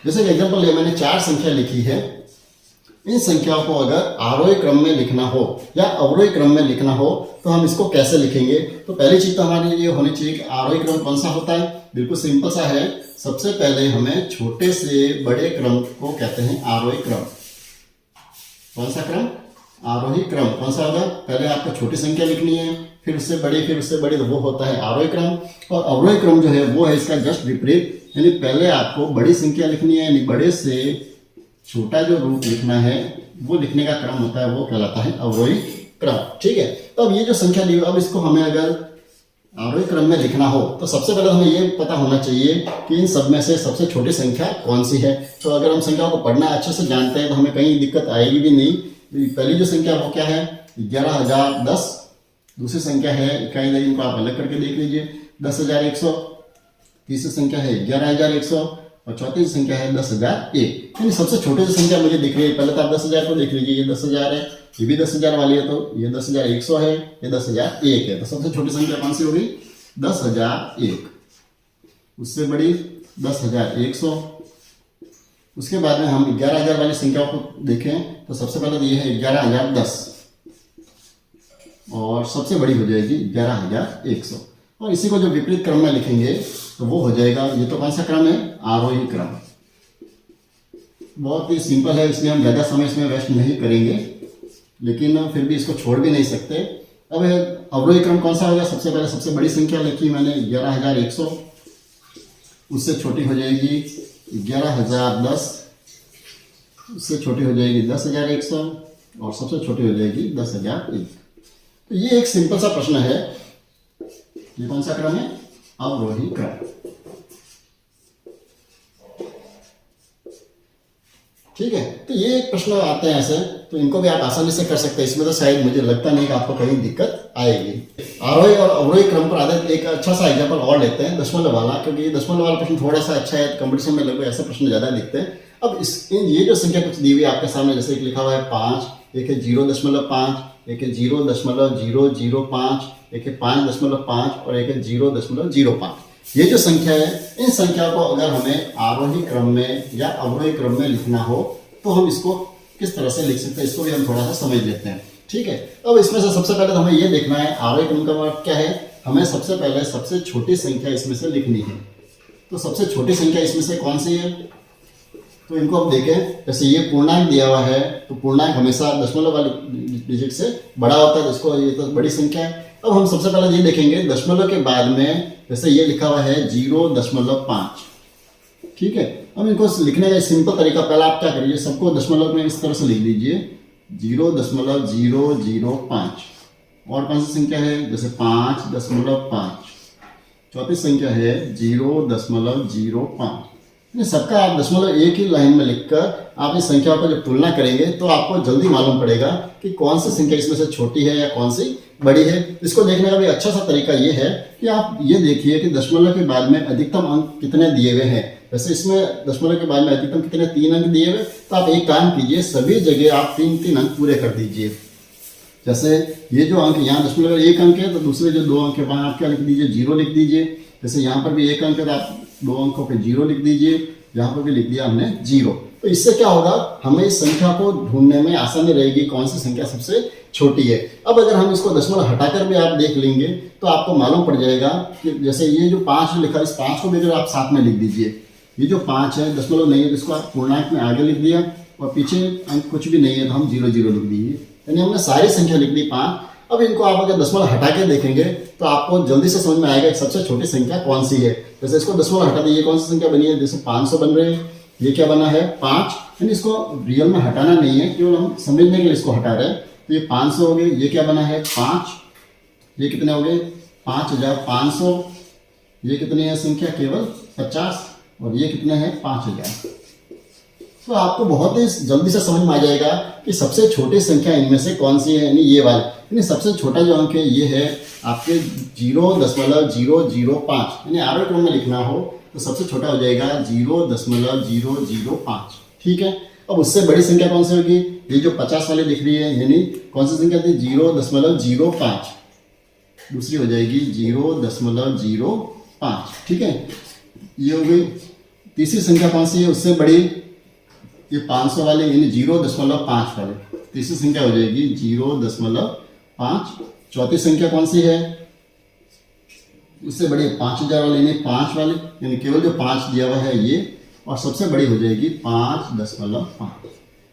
जैसे एग्जांपल लिया मैंने 4 संख्या लिखी है, इन संख्याओं को अगर आरोही क्रम में लिखना हो या अवरोही क्रम में लिखना हो तो हम इसको कैसे लिखेंगे। तो पहली चीज तो हमारे लिए होनी चाहिए कि आरोही क्रम कौन सा होता है, बिल्कुल सिंपल सा है। सबसे पहले हमें छोटे से बड़े क्रम को कहते हैं आरोही क्रम। कौन सा क्रम, आरोही क्रम। कौन सा होगा, पहले आपको छोटी संख्या लिखनी है, फिर उससे बड़ी, फिर उससे बड़ी, तो वो होता है आरोही क्रम। और अवरोही क्रम जो है वो है इसका जस्ट विपरीत, यानी पहले आपको बड़ी संख्या लिखनी है, यानी बड़े से छोटा जो रूप लिखना है वो लिखने का क्रम होता है, वो कहलाता है अवरोही क्रम। ठीक है, तो अब ये जो संख्या दी, अब इसको हमें अगर आरोही क्रम में लिखना हो तो सबसे पहले हमें ये पता होना चाहिए कि इन सब में से सबसे छोटी संख्या कौन सी है। तो अगर हम संख्याओं को पढ़ना अच्छे से जानते हैं तो हमें कहीं दिक्कत आएगी भी नहीं। पहली जो संख्या वो क्या है, 11010। दूसरी संख्या है इकाई दर, इनको आप अलग करके देख लीजिए, 10100। तीसरी संख्या है 11100 और चौथी संख्या है 10001। यानी सबसे छोटी जो संख्या मुझे दिख रही है, पहले तो आप 10,000 को देख लीजिए, ये 10,000 है, ये भी 10,000 वाली है, तो ये 10,100 है, ये 10,001 है। तो सबसे छोटी संख्या कौन सी होगी, 10,001। उससे बड़ी 10,100। उसके बाद में हम 11,000 वाली संख्याओं को देखें तो सबसे पहले तो ये है 11,010 और सबसे बड़ी हो जाएगी 11,100। और इसी को जो विपरीत क्रम में लिखेंगे तो वो हो जाएगा, ये तो कौन सा क्रम है, आरोही क्रम। बहुत ही सिंपल है, इसलिए हम ज़्यादा समय इसमें वेस्ट नहीं करेंगे, लेकिन फिर भी इसको छोड़ भी नहीं सकते। अब अवरोही क्रम कौन सा होगा, सबसे पहले सबसे बड़ी संख्या लिखी मैंने 11,100, उससे छोटी हो जाएगी 11,010, उससे छोटी हो जाएगी 10,100 और सबसे छोटी हो जाएगी 10,001। तो ये एक सिंपल सा प्रश्न है। ये कौन सा क्रम है, अवरोही क्रम। ठीक है, तो ये एक प्रश्न आते हैं ऐसे, तो इनको भी आप आसानी से कर सकते हैं। इसमें तो शायद मुझे लगता नहीं कि आपको कहीं दिक्कत आएगी। आरोही और अवरोही क्रम पर आधारित एक अच्छा सा एग्जाम्पल और लेते हैं, दशमलव वाला, क्योंकि दशमलव वाला प्रश्न थोड़ा सा अच्छा है, कंपटीशन में लगभग ऐसे प्रश्न ज्यादा दिखते हैं। अब ये जो संख्या कुछ दी हुई है आपके सामने, जैसे लिखा हुआ है 5, एक है 0.5, एक है 0.005, एक है 5.5 और एक है 0.05। ये जो संख्या है, इन संख्या को अगर हमें आरोही क्रम में या अवरोही क्रम में लिखना हो तो हम इसको किस तरह से लिख सकते हैं, इसको भी हम थोड़ा सा समझ लेते हैं। ठीक है, अब इसमें से सबसे पहले तो हमें ये देखना है आरोही क्रम का मतलब क्या है। हमें सबसे पहले सबसे छोटी संख्या इसमें से लिखनी है। तो सबसे छोटी संख्या इसमें से कौन सी है, तो इनको अब देखें। जैसे ये पूर्णांक दिया हुआ है, तो पूर्णांक हमेशा दशमलव वाले डिजिट से बड़ा होता है, तो इसको ये तो बड़ी संख्या है। अब हम सबसे पहले ये देखेंगे दशमलव के बाद में, जैसे ये लिखा हुआ है 0.5। ठीक है, अब इनको लिखने का सिंपल तरीका, पहला आप क्या करिए, सबको दशमलव में इस तरह से लिख लीजिए 0.005। और कौन सी संख्या है, जैसे 5.5। चौथी संख्या है 0.05। सबका आप दशमलव एक ही लाइन में लिखकर आप इस संख्या पर जब तुलना करेंगे तो आपको जल्दी मालूम पड़ेगा कि कौन सी संख्या इसमें से छोटी है या कौन सी बड़ी है। इसको देखने का भी अच्छा सा तरीका ये है कि आप ये देखिए कि दशमलव के बाद में अधिकतम अंक कितने दिए हुए हैं। वैसे इसमें दशमलव के बाद में अधिकतम कितने 3 अंक दिए हुए, तो आप एक काम कीजिए, सभी जगह आप 3-3 अंक पूरे कर दीजिए। जैसे ये जो अंक यहाँ दशमलव 1 अंक है, तो दूसरे जो 2 अंक है वहाँ आप क्या लिख दीजिए, 0 लिख दीजिए। जैसे यहाँ पर भी 1 अंक है तो आप 2 अंकों पे 0 लिख दीजिए, यहाँ पर भी लिख दिया हमने 0। तो इससे क्या होगा, हमें इस संख्या को ढूंढने में आसानी रहेगी कौन सी संख्या सबसे छोटी है। अब अगर हम इसको दशमलव हटाकर भी आप देख लेंगे तो आपको मालूम पड़ जाएगा कि जैसे ये जो 5 लिखा है, इस 5 को भी अगर आप साथ में लिख दीजिए। ये जो 5 है दशमलव नहीं है तो इसको आप पूर्णांक में आगे लिख दिया, और पीछे अंक कुछ भी नहीं है तो हम 0 लिख दीजिए, यानी हमने सारी संख्या लिख दी 5। अब इनको आप अगर दशमलव हटा के देखेंगे तो आपको जल्दी से समझ में आएगा कि सबसे छोटी संख्या कौन सी है। जैसे इसको दशमलव हटा दीजिए, कौन सी संख्या बनी है, जैसे 500 बन रहे हैं, ये क्या बना है 5। यानी इसको रियल में हटाना नहीं है, केवल हम समझने के लिए इसको हटा रहे हैं। तो ये 500 हो गए, ये क्या बना है 5, ये कितने हो गए 5500, ये कितनी है संख्या केवल 50, और ये कितने हैं 5000। तो आपको बहुत ही जल्दी से समझ में आ जाएगा कि सबसे छोटी संख्या इनमें से कौन सी है, यानी ये वाली। यानी सबसे छोटा जो अंक है ये है आपके 0.005, यानी आरोही क्रम में लिखना हो तो सबसे छोटा हो जाएगा 0.005। ठीक है, अब उससे बड़ी संख्या कौन सी होगी, ये जो 50 वाली दिख रही है, यानी कौन सी संख्या थी 0.05, दूसरी हो जाएगी 0.05। ठीक है, ये हो गई। तीसरी संख्या कौन सी है उससे बड़ी, ये 500 वाले यानी 0.5 वाले, तीसरी संख्या हो जाएगी 0.5। चौथी संख्या कौन सी है, उससे बड़ी 5000 वाले यानी 5 वाले, यानी केवल जो 5 दिया हुआ है ये, और सबसे बड़ी हो जाएगी 5.5।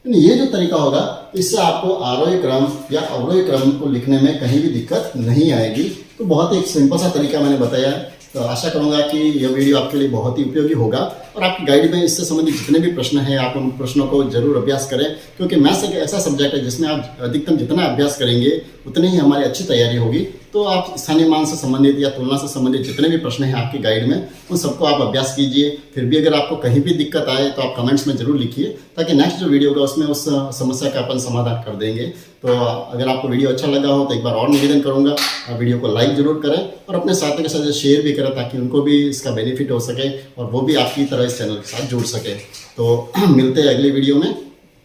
यानी ये जो तरीका होगा, इससे आपको आरोही क्रम या अवरोही क्रम को लिखने में कहीं भी दिक्कत नहीं आएगी। तो बहुत एक सिंपल सा तरीका मैंने बताया। तो आशा करूंगा कि यह वीडियो आपके लिए बहुत ही उपयोगी होगा, और आपकी गाइड में इससे संबंधित जितने भी प्रश्न हैं आप उन प्रश्नों को जरूर अभ्यास करें, क्योंकि मैथ्स एक ऐसा सब्जेक्ट है जिसमें आप अधिकतम जितना अभ्यास करेंगे उतनी ही हमारी अच्छी तैयारी होगी। तो आप स्थानीय मान से संबंधित या तुलना से संबंधित जितने भी प्रश्न हैं आपकी गाइड में, उन सबको आप अभ्यास कीजिए। फिर भी अगर आपको कहीं भी दिक्कत आए तो आप कमेंट्स में जरूर लिखिए, ताकि नेक्स्ट जो वीडियो होगा उसमें उस समस्या का अपन समाधान कर देंगे। तो अगर आपको वीडियो अच्छा लगा हो तो एक बार और निवेदन करूंगा, आप वीडियो को लाइक जरूर करें और अपने साथियों के साथ शेयर भी करें, ताकि उनको भी इसका बेनिफिट हो सके और वो भी आपकी तरह इस चैनल के साथ जुड़ सके। तो मिलते हैं अगली वीडियो में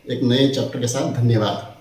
एक नए चैप्टर के साथ। धन्यवाद।